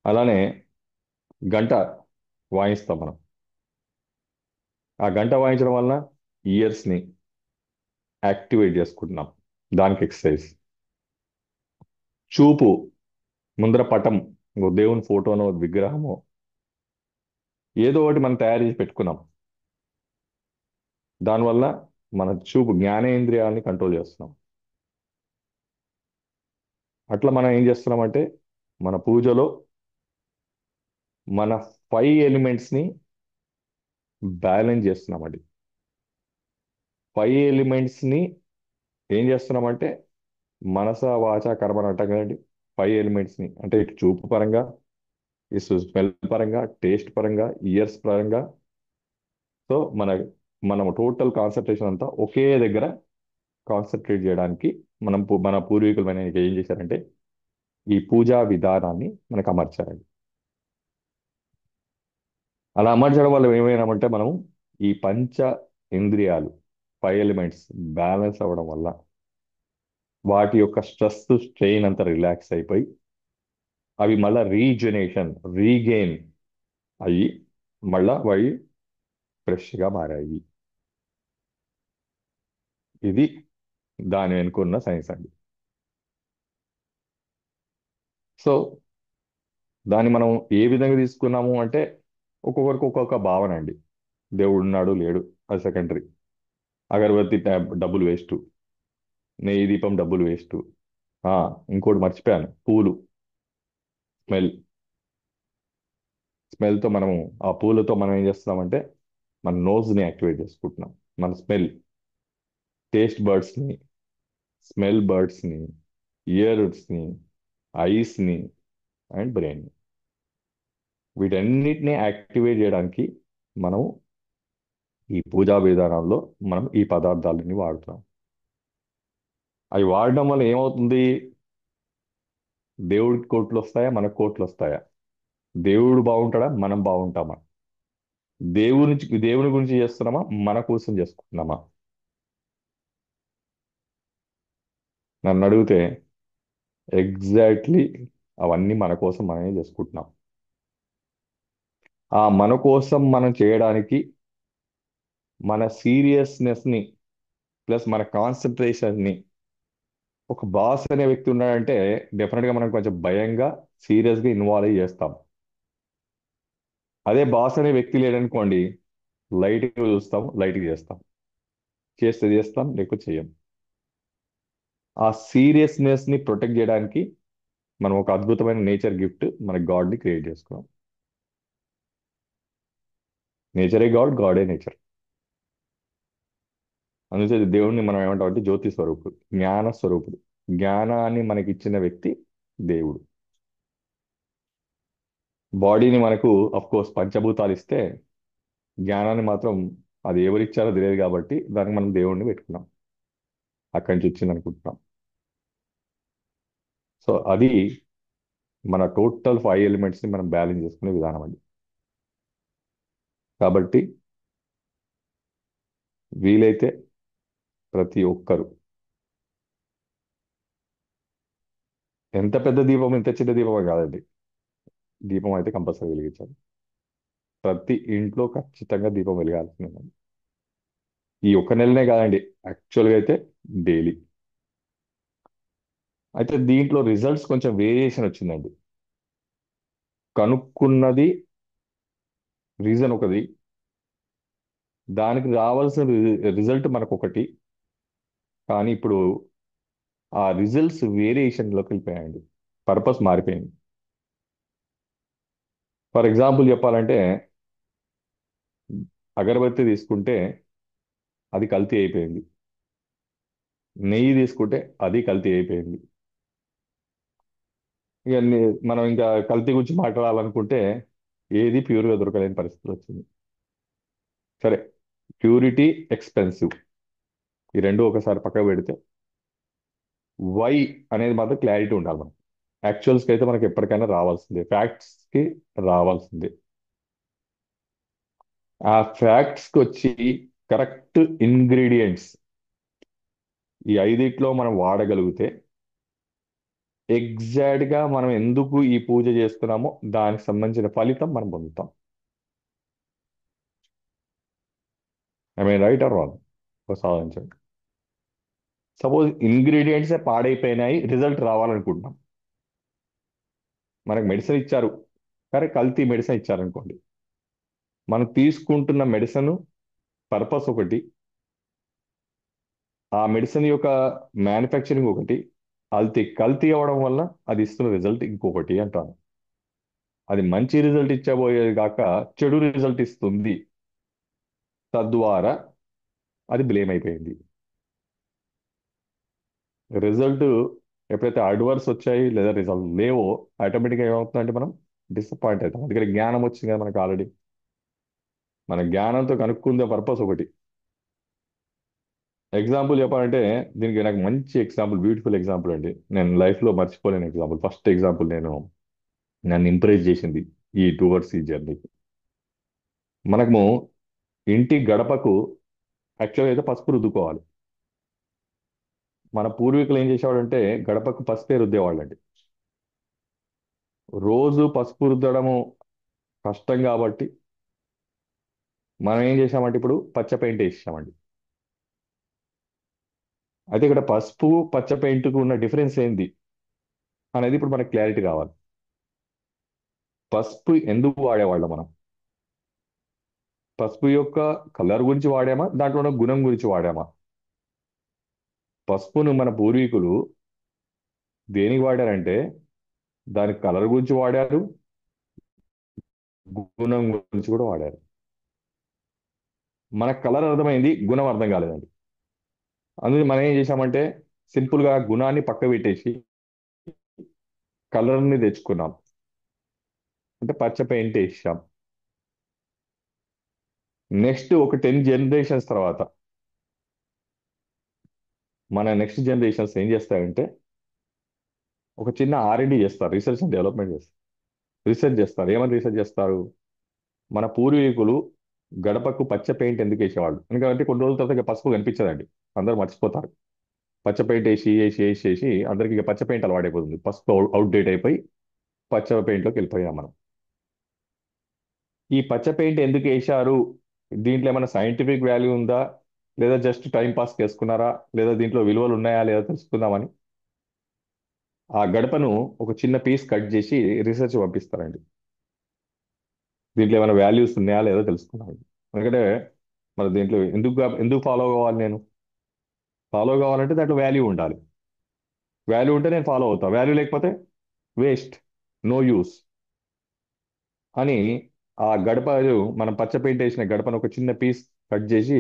అలానే గంట వాయిస్తాం మనం. ఆ గంట వాయించడం వలన ఇయర్స్ని యాక్టివేట్ చేసుకుంటున్నాం, దానికి ఎక్సర్సైజ్. చూపు, ముందర పటం, ఓ దేవుని ఫోటోనో విగ్రహమో ఏదో ఒకటి మనం తయారు చేసి పెట్టుకున్నాం. దానివల్ల మన చూపు జ్ఞానేంద్రియాలని కంట్రోల్ చేస్తున్నాం. అట్లా మనం ఏం చేస్తున్నామంటే మన పూజలో మన 5 ఎలిమెంట్స్ని బ్యాలెన్స్ చేస్తున్నామండి. 5 ఎలిమెంట్స్ని ఏం చేస్తున్నామంటే మనస వాచ కర్మ అని అంటాం కదండి. 5 ఎలిమెంట్స్ని అంటే ఇటు చూపు పరంగా, ఇటు స్మెల్ పరంగా, టేస్ట్ పరంగా, ఇయర్స్ పరంగా. సో మనం టోటల్ కాన్సన్ట్రేషన్ అంతా ఒకే దగ్గర కాన్సన్ట్రేట్ చేయడానికి మన పూర్వీకులు మనకి ఏం చేశారంటే ఈ పూజా విధానాన్ని మనకు అమర్చారండి. అలా అమర్చడం వల్ల ఏమైనామంటే మనం ఈ పంచ ఇంద్రియాలు 5 ఎలిమెంట్స్ బ్యాలెన్స్ అవ్వడం వల్ల వాటి యొక్క స్ట్రెస్ స్ట్రెయిన్ అంతా రిలాక్స్ అయిపోయి అవి మళ్ళా రీగెయిన్ అయ్యి మళ్ళా అవి ఫ్రెష్గా మారాయి. ఇది దాని వెనుకున్న సైన్స్ అండి. సో దాన్ని మనం ఏ విధంగా తీసుకున్నాము అంటే ఒక్కొక్కరికి ఒక్కొక్క భావన అండి. దేవుడు ఉన్నాడు లేడు అది సెకండరీ, అగరబత్తి డబ్బులు వేస్ట్, నెయ్యి దీపం డబ్బులు వేస్ట్. ఇంకోటి మర్చిపోయాను, పూలు స్మెల్. స్మెల్తో మనము ఆ పూలతో మనం ఏం చేస్తున్నామంటే మన నోజ్ని యాక్టివేట్ చేసుకుంటున్నాం. మన టేస్ట్ బర్డ్స్ని, స్మెల్ బర్డ్స్ని, ఇయర్స్ని, ఐస్ని అండ్ బ్రెయిన్, వీటన్నిటిని యాక్టివేట్ చేయడానికి మనం ఈ పూజా విధానంలో మనం ఈ పదార్థాలని వాడుతున్నాం. అవి వాడడం వల్ల ఏమవుతుంది? దేవుడికి కోట్లు వస్తాయా, మనకు కోట్లు వస్తాయా? దేవుడు బాగుంటాడా, మనం బాగుంటామా? దేవుని గురించి చేస్తున్నామా, మన కోసం చేసుకుంటున్నామా? నన్ను అడిగితే ఎగ్జాక్ట్లీ అవన్నీ మన కోసం మనమే చేసుకుంటున్నాం. ఆ మన కోసం మనం చేయడానికి మన సీరియస్నెస్ని ప్లస్ మన కాన్సన్ట్రేషన్ని ఒక బాస్ అనే వ్యక్తి ఉన్నాడంటే డెఫినెట్గా మనం కొంచెం భయంగా సీరియస్గా ఇన్వాల్వ్ అయ్యి చేస్తాం. అదే బాస్ అనే వ్యక్తి లేడనుకోండి, లైట్గా చూస్తాం, లైట్గా చేస్తాం, చేస్తే చేస్తాం, లేకపోతే చేయం. ఆ సీరియస్నెస్ ని ప్రొటెక్ట్ చేయడానికి మనం ఒక అద్భుతమైన నేచర్ గిఫ్ట్ మన గాడ్ ని క్రియేట్ చేసుకున్నాం. నేచరే గాడ్, గాడే నేచర్. అందుకే దేవుడిని మనం ఏమంటాం అంటే జ్యోతి స్వరూపుడు, జ్ఞాన స్వరూపుడు. జ్ఞానాన్ని మనకి ఇచ్చిన వ్యక్తి దేవుడు. బాడీని మనకు అఫ్ కోర్స్ పంచభూతాలు ఇస్తే, జ్ఞానాన్ని మాత్రం అది ఎవరిచ్చారో తెలియదు కాబట్టి దానికి మనం దేవుడిని పెట్టుకున్నాం, అక్కడి నుంచి వచ్చింది అనుకుంటున్నాం. సో అది మన టోటల్ 5 ఎలిమెంట్స్ ని మనం బ్యాలెన్స్ చేసుకునే విధానం అండి. కాబట్టి వీలైతే ప్రతి ఒక్కరు ఎంత పెద్ద దీపం, ఎంత చిన్న దీపం కాదండి, దీపం అయితే కంపల్సరీ వెలిగించాలి. ప్రతి ఇంట్లో ఖచ్చితంగా దీపం వెలగాల్సిందే. ఈ ఒక్క నెలనే కాదండి, యాక్చువల్గా అయితే డైలీ. అయితే దీంట్లో రిజల్ట్స్ కొంచెం వేరియేషన్ వచ్చిందండి. కనుక్కున్నది రీజన్ ఒకటి, దానికి రావాల్సిన రిజల్ట్ మనకు ఒకటి, కానీ ఇప్పుడు ఆ రిజల్ట్స్ వేరియేషన్లోకి వెళ్ళిపోయాయండి. పర్పస్ మారిపోయింది. ఫర్ ఎగ్జాంపుల్ చెప్పాలంటే, అగరబత్తి తీసుకుంటే అది కల్తీ అయిపోయింది, నెయ్యి తీసుకుంటే అది కల్తీ అయిపోయింది. ఇక మనం ఇంకా కల్తీ గురించి మాట్లాడాలనుకుంటే ఏది ప్యూర్గా దొరకలేని పరిస్థితి వచ్చింది. సరే, ప్యూరిటీ, ఎక్స్పెన్సివ్, ఈ రెండు ఒకసారి పక్కకు పెడితే వై అనేది మాత్రం క్లారిటీ ఉండాలి మనకి. యాక్చువల్స్కి అయితే మనకి ఎప్పటికైనా రావాల్సిందే, ఫ్యాక్ట్స్కి రావాల్సిందే. ఆ ఫ్యాక్ట్స్కి వచ్చి కరెక్ట్ ఇంగ్రీడియంట్స్ ఈ ఐదిట్లో మనం వాడగలిగితే ఎగ్జాక్ట్గా మనం ఎందుకు ఈ పూజ చేస్తున్నామో దానికి సంబంధించిన ఫలితం మనం పొందుతాం. I mean right or wrong సాధించండి. సపోజ్ ఇంగ్రీడియంట్సే పాడైపోయినాయి, రిజల్ట్ రావాలనుకుంటున్నాం. మనకు మెడిసిన్ ఇచ్చారు, కానీ కల్తీ మెడిసిన్ ఇచ్చారనుకోండి, మనం తీసుకుంటున్న మెడిసిన్ పర్పస్ ఒకటి, ఆ మెడిసిన్ యొక్క మ్యానుఫ్యాక్చరింగ్ ఒకటి, కల్తీ కల్తీ అవ్వడం వల్ల అది ఇస్తున్న రిజల్ట్ ఇంకొకటి అంటాను. అది మంచి రిజల్ట్ ఇచ్చబోయేది కాక చెడు రిజల్ట్ ఇస్తుంది, తద్వారా అది బ్లేమ్ అయిపోయింది. రిజల్ట్ ఎప్పుడైతే అడ్వర్స్ వచ్చాయి లేదా రిజల్ట్ లేవో, ఆటోమేటిక్గా ఏమవుతుందంటే మనం డిసప్పాయింట్ అవుతాం. అందుకని జ్ఞానం వచ్చింది కదా మనకు ఆల్రెడీ. మన జ్ఞానంతో కనుక్కుందే పర్పస్ ఒకటి. ఎగ్జాంపుల్ చెప్పాలంటే, దీనికి నాకు మంచి ఎగ్జాంపుల్, బ్యూటిఫుల్ ఎగ్జాంపుల్ అండి, నేను లైఫ్లో మర్చిపోలేని ఎగ్జాంపుల్. ఫస్ట్ ఎగ్జాంపుల్ నన్ను ఇంప్రెస్ చేసింది ఈ టువర్డ్స్ ఈ జర్నీ. మనము ఇంటి గడపకు యాక్చువల్గా అయితే పసుపు రుద్దుకోవాలి. మన పూర్వీకులు ఏం చేసేవాడంటే గడపకు పసుపే రుద్దేవాళ్ళండి. రోజు పసుపు రుద్దడము కష్టం కాబట్టి మనం ఏం చేసామంటే ఇప్పుడు పచ్చ పెయింట్ వేసామండి. అయితే ఇక్కడ పసుపు పచ్చ పెయింట్కు ఉన్న డిఫరెన్స్ ఏంది అనేది ఇప్పుడు మనకి క్లారిటీ కావాలి. పసుపు ఎందుకు వాడేవాళ్ళం మనం? పసుపు యొక్క కలర్ గురించి వాడామా, దాంట్లో ఉన్న గుణం గురించి వాడామా? పసుపును మన పూర్వీకులు దేనికి వాడారంటే దాని కలర్ గురించి వాడారు, గుణం గురించి కూడా వాడారు. మన కలర్ అర్థమైంది, గుణం అర్థం కాలేదండి. అందుకే మనం ఏం చేశామంటే సింపుల్గా గుణాన్ని పక్క పెట్టేసి కలర్ని తెచ్చుకున్నాం, అంటే పచ్చ పెయింట్ వేసాం. నెక్స్ట్ ఒక 10 జనరేషన్స్ తర్వాత మన నెక్స్ట్ జనరేషన్స్ ఏం చేస్తారంటే ఒక చిన్న R&D చేస్తారు, రీసెర్చ్ అండ్ డెవలప్మెంట్ చేస్తారు. రీసెర్చ్ చేస్తారు. ఏమని రీసెర్చ్ చేస్తారు? మన పూర్వీకులు గడపకు పచ్చ పెయింట్ ఎందుకు వేసేవాళ్ళు? ఎందుకంటే కొన్ని రోజుల తర్వాత ఇక పసుపు కనిపించదండి, అందరూ మర్చిపోతారు. పచ్చ పెయింట్ వేసి వేసి వేసి వేసి అందరికి ఇక పచ్చ పెయింట్ అలవాటైపోతుంది, పసుపు అవుట్డేట్ అయిపోయి పచ్చ పెయింట్లోకి వెళ్ళిపోయాం మనం. ఈ పచ్చ పెయింట్ ఎందుకు వేశారు, దీంట్లో ఏమైనా సైంటిఫిక్ వాల్యూ ఉందా, లేదా జస్ట్ టైం పాస్ చేసుకున్నారా, లేదా దీంట్లో విలువలు ఉన్నాయా లేదా తెలుసుకుందామని ఆ గడపను ఒక చిన్న పీస్ కట్ చేసి రీసెర్చ్ పంపిస్తారండి. దీంట్లో ఏమైనా వాల్యూస్ ఉన్నాయా లేదో తెలుసుకున్నాను. ఎందుకంటే మరి దీంట్లో ఎందుకు ఫాలో కావాలి నేను? ఫాలో కావాలంటే దాంట్లో వాల్యూ ఉండాలి. వాల్యూ ఉంటే నేను ఫాలో అవుతా, వాల్యూ లేకపోతే వేస్ట్, నో యూస్ అని ఆ గడప, మనం పచ్చ పెయింట్ వేసిన గడపను ఒక చిన్న పీస్ కట్ చేసి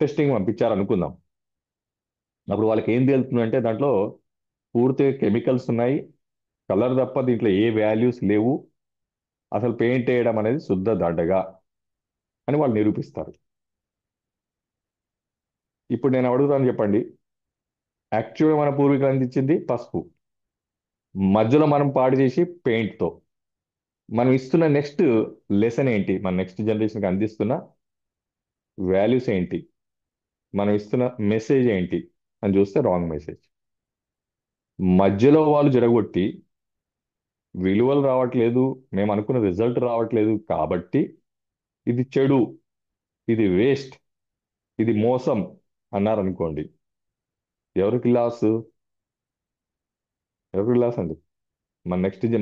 టెస్టింగ్ పంపించారు అనుకుందాం. అప్పుడు వాళ్ళకి ఏం తెలుస్తుందంటే దాంట్లో పూర్తిగా కెమికల్స్ ఉన్నాయి, కలర్ తప్ప దీంట్లో ఏ వాల్యూస్ లేవు, అసలు పెయింట్ వేయడం అనేది శుద్ధ దండగా అని వాళ్ళు నిరూపిస్తారు. ఇప్పుడు నేను అడుగుతాను, చెప్పండి. యాక్చువల్గా మన పూర్వీకులు అందించింది పసుపు, మధ్యలో మనం పాడు చేసి పెయింట్తో మనం ఇస్తున్న నెక్స్ట్ లెసన్ ఏంటి? మన నెక్స్ట్ జనరేషన్కి అందిస్తున్న వాల్యూస్ ఏంటి? మనం ఇస్తున్న మెసేజ్ ఏంటి అని చూస్తే రాంగ్ మెసేజ్. మధ్యలో వాళ్ళు జరగొట్టి విలువలు రావట్లేదు, మేము అనుకున్న రిజల్ట్ రావట్లేదు కాబట్టి ఇది చెడు, ఇది వేస్ట్, ఇది మోసం అన్నారనుకోండి, ఎవరికి లాస్? ఎవరికి లాస్ అండి?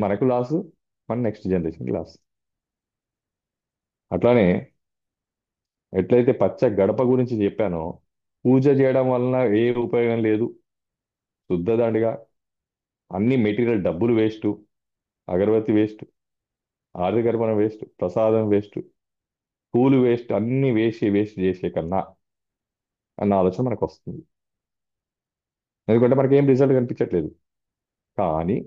మనకు లాస్, మన నెక్స్ట్ జనరేషన్కి లాస్. అట్లానే ఎట్లయితే పచ్చ గడప గురించి చెప్పానో, పూజ చేయడం వలన ఏ ఉపయోగం లేదు, శుద్ధదండిగా అన్ని మెటీరియల్ డబ్బులు వేస్ట్, అగరబత్తి వేస్ట్, ఆర్థికర్పణ వేస్ట్, ప్రసాదం వేస్ట్, పూలు వేస్ట్, అన్ని వేస్ట్ చేసే కన్నా అన్న ఆలోచన మనకు వస్తుంది. ఎందుకంటే మనకి ఏం రిజల్ట్ కనిపించట్లేదు. కానీ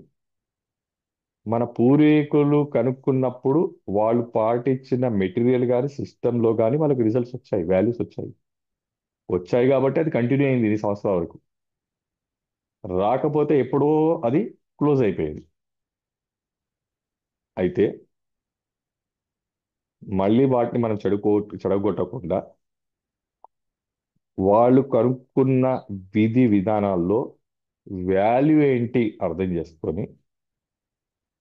మన పూర్వీకులు కనుక్కున్నప్పుడు వాళ్ళు పాటించిన మెటీరియల్ కానీ సిస్టంలో కానీ వాళ్ళకి రిజల్ట్స్ వచ్చాయి, వాల్యూస్ వచ్చాయి. వచ్చాయి కాబట్టి అది కంటిన్యూ అయింది ఇన్ని సంవత్సరాల వరకు. రాకపోతే ఎప్పుడో అది క్లోజ్ అయిపోయేది. అయితే మళ్ళీ వాటిని మనం చెడగొట్టకుండా వాళ్ళు కనుక్కున్న విధి విధానాల్లో వాల్యూ ఏంటి అర్థం చేసుకొని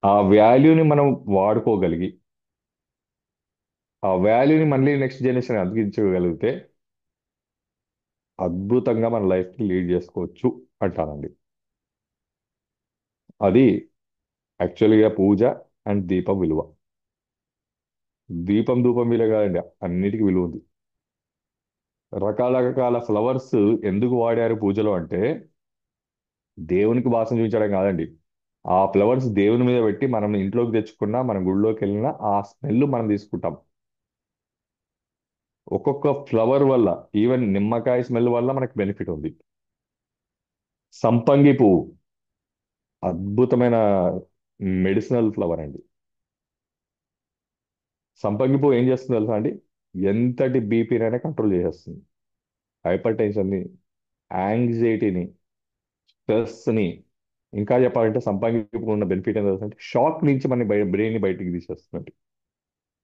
ఆ వాల్యూని మనం వాడుకోగలిగి ఆ వాల్యూని మళ్ళీ నెక్స్ట్ జనరేషన్ అందించగలిగితే అద్భుతంగా మన లైఫ్ని లీడ్ చేసుకోవచ్చు అంటానండి. అది యాక్చువల్గా పూజ అండ్ దీపం విలువ. దీపం ధూపం విలువ కాదండి, అన్నిటికీ విలువ ఉంది. రకాల రకాల ఫ్లవర్స్ ఎందుకు వాడారు పూజలో అంటే దేవునికి వాసన చూపించడం కాదండి. ఆ ఫ్లవర్స్ దేవుని మీద పెట్టి మనం ఇంట్లోకి తెచ్చుకున్నా, మన గుళ్ళోకి వెళ్ళినా ఆ స్మెల్ మనం తీసుకుంటాం. ఒక్కొక్క ఫ్లవర్ వల్ల, ఈవెన్ నిమ్మకాయ స్మెల్ వల్ల మనకి బెనిఫిట్ ఉంది. సంపంగి పువ్వు అద్భుతమైన మెడిసినల్ ఫ్లవర్ అండి. సంపంగి పువ్వు ఏం చేస్తుంది తెలుసా అండి? ఎంతటి బీపీనైనా కంట్రోల్ చేసేస్తుంది. హైపర్ టెన్షన్ని, యాంగ్జైటీని, స్ట్రెస్ని. ఇంకా చెప్పాలంటే సంపంగి పువ్వు ఉన్న బెనిఫిట్ ఏం తెలుసా అంటే షాక్ నుంచి మన బ్రెయిన్ని బయటికి తీసేస్తుంది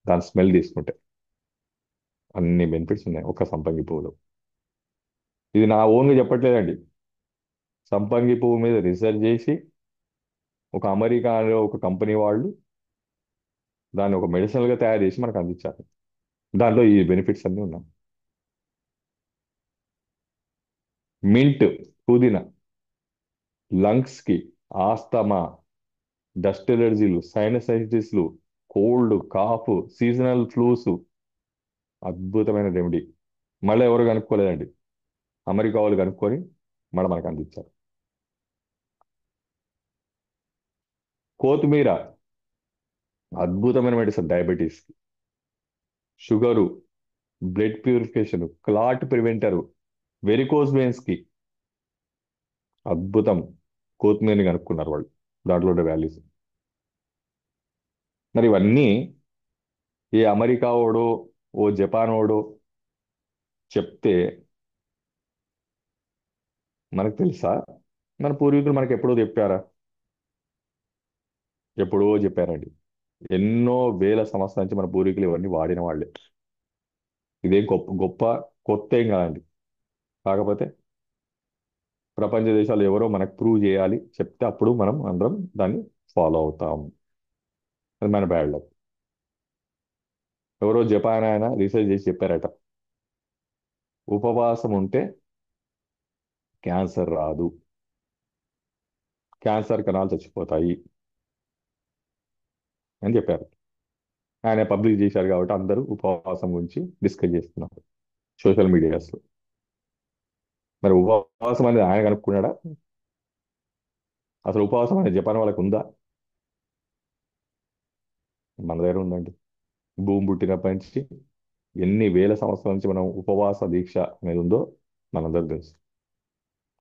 దాని స్మెల్ తీసుకుంటే. అన్ని బెనిఫిట్స్ ఉన్నాయి ఒక సంపంగి పువ్వులో. ఇది నా ఓన్గా చెప్పట్లేదండి. సంపంగి పువ్వు మీద రీసెర్చ్ చేసి ఒక అమెరికాలో ఒక కంపెనీ వాళ్ళు దాన్ని ఒక మెడిసినల్గా తయారు చేసి మనకు అందించారు. దాంట్లో ఈ బెనిఫిట్స్ అన్నీ ఉన్నాయి. మింట్, పుదీనా లంగ్స్కి, ఆస్తమా, డస్ట్ ఎలర్జీలు, సైనసైటిస్లు, కోల్డ్, కాఫ్, సీజనల్ ఫ్లూస్ అద్భుతమైన రెమెడీ. మళ్ళీ ఎవరు కనుక్కోలేదండి, అమెరికా వాళ్ళు కనుక్కొని మళ్ళీ మనకు అందించారు. కొత్తిమీర అద్భుతమైన మెడిసిన్, డయాబెటీస్కి, sugar, blood purification, clot preventer, varicose వెయిన్స్కి అద్భుతం. కొత్తిమీరని కనుక్కున్నారు వాళ్ళు, దాంట్లో ఉండే వాల్యూస్. మరి ఇవన్నీ ఏ అమెరికా వాడో ఓ జపాన్ వాడో చెప్తే మనకు తెలుసా? మన పూర్వీకులు మనకి ఎప్పుడో చెప్పారా? ఎప్పుడో చెప్పారండి. ఎన్నో వేల సంవత్సరాల నుంచి మన పూర్వీకులు ఇవన్నీ వాడిన వాళ్ళే. ఇదేం గొప్ప గొప్ప కొత్త ఏం కాదండి. కాకపోతే ప్రపంచ దేశాలు ఎవరో మనకు ప్రూవ్ చేయాలి, చెప్తే అప్పుడు మనం అందరం దాన్ని ఫాలో అవుతాం. అది మన బ్యాడ్ లక్. ఎవరో జపాన్ ఆయన రీసెర్చ్ చేసి చెప్పారట, ఉపవాసం ఉంటే క్యాన్సర్ రాదు. క్యాన్సర్ కణాలు చచ్చిపోతాయి అని చెప్పారు. ఆయన పబ్లిష్ చేశారు కాబట్టి అందరూ ఉపవాసం గురించి డిస్కస్ చేస్తున్నారు సోషల్ మీడియాస్లో. మరి ఉపవాసం అనేది ఆయన కనుక్కున్నాడా? అసలు ఉపవాసం అనేది జపాన్ వాళ్ళకు ఉందా? మన దగ్గర ఉందండి. భూమి పుట్టినప్పటి నుంచి ఎన్ని వేల సంవత్సరాల నుంచి మనం ఉపవాస దీక్ష అనేది ఉందో మనందరికి తెలుసు.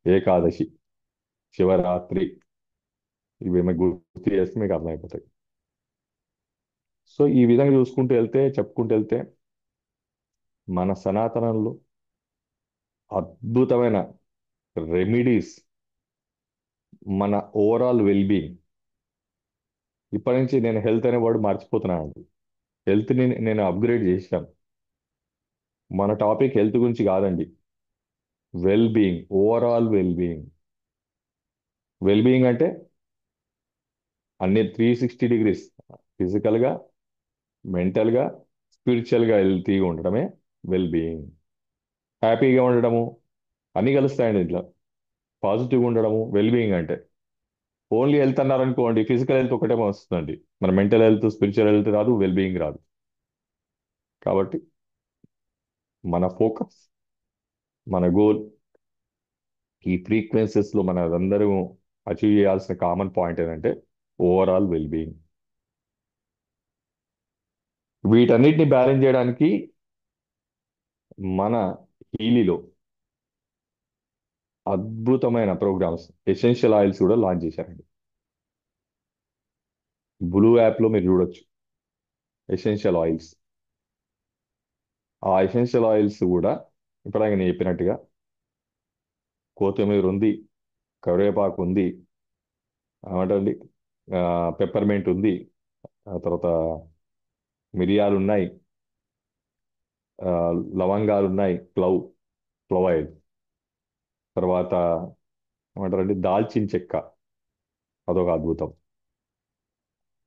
ఏకాదశి, శివరాత్రి, ఇవి మీకు గుర్తు చేస్తే మీకు అర్థమైపోతాయి. సో ఈ విధంగా చూసుకుంటూ వెళ్తే, చెప్పుకుంటూ వెళ్తే, మన సనాతనంలో అద్భుతమైన రెమెడీస్ మన ఓవరాల్ వెల్బీయింగ్. ఇప్పటి నుంచి నేను హెల్త్ అనే వర్డ్ మర్చిపోతున్నాను. హెల్త్ని నేను అప్గ్రేడ్ చేశాను. మన టాపిక్ హెల్త్ గురించి కాదండి, well being, overall well being. Well being అంటే అన్ని 360 డిగ్రీస్, ఫిజికల్గా, మెంటల్గా, స్పిరిచువల్గా హెల్తీగా ఉండడమే వెల్ బీయింగ్. హ్యాపీగా ఉండడము అన్నీ కలుస్తాయండి ఇట్లా. పాజిటివ్గా ఉండడము వెల్ బీయింగ్ అంటే. ఓన్లీ హెల్త్ అన్నారనుకోండి, ఫిజికల్ హెల్త్ ఒకటే వస్తుందండి, మన మెంటల్ హెల్త్, స్పిరిచువల్ హెల్త్ రాదు, వెల్ బీయింగ్ రాదు. కాబట్టి మన ఫోకస్, మన గోల్, ఈ ఫ్రీక్వెన్సీస్లో మన అందరూ అచీవ్ చేయాల్సిన కామన్ పాయింట్ ఏంటంటే ఓవరాల్ వెల్ బీయింగ్. వీటన్నిటిని బ్యాలెన్స్ చేయడానికి మన హీలీలో అద్భుతమైన ప్రోగ్రామ్స్, ఎసెన్షియల్ ఆయిల్స్ కూడా లాంచ్ చేశారండి. బ్లూ యాప్లో మీరు చూడొచ్చు ఎసెన్షియల్ ఆయిల్స్. ఆ ఎసెన్షియల్ ఆయిల్స్ కూడా ఇప్పుడు నేను చెప్పినట్టుగా కొత్తిమీర ఉంది, కరివేపాకు ఉంది, ఏమంటండి, పెప్పర్మెంట్ ఉంది, ఆ తర్వాత మిరియాలు ఉన్నాయి, ఆ, లవంగాలు ఉన్నాయి, క్లవ్ ఆయిల్, తర్వాత ఏమంటారండి దాల్చిన చెక్క, అదొక అద్భుతం.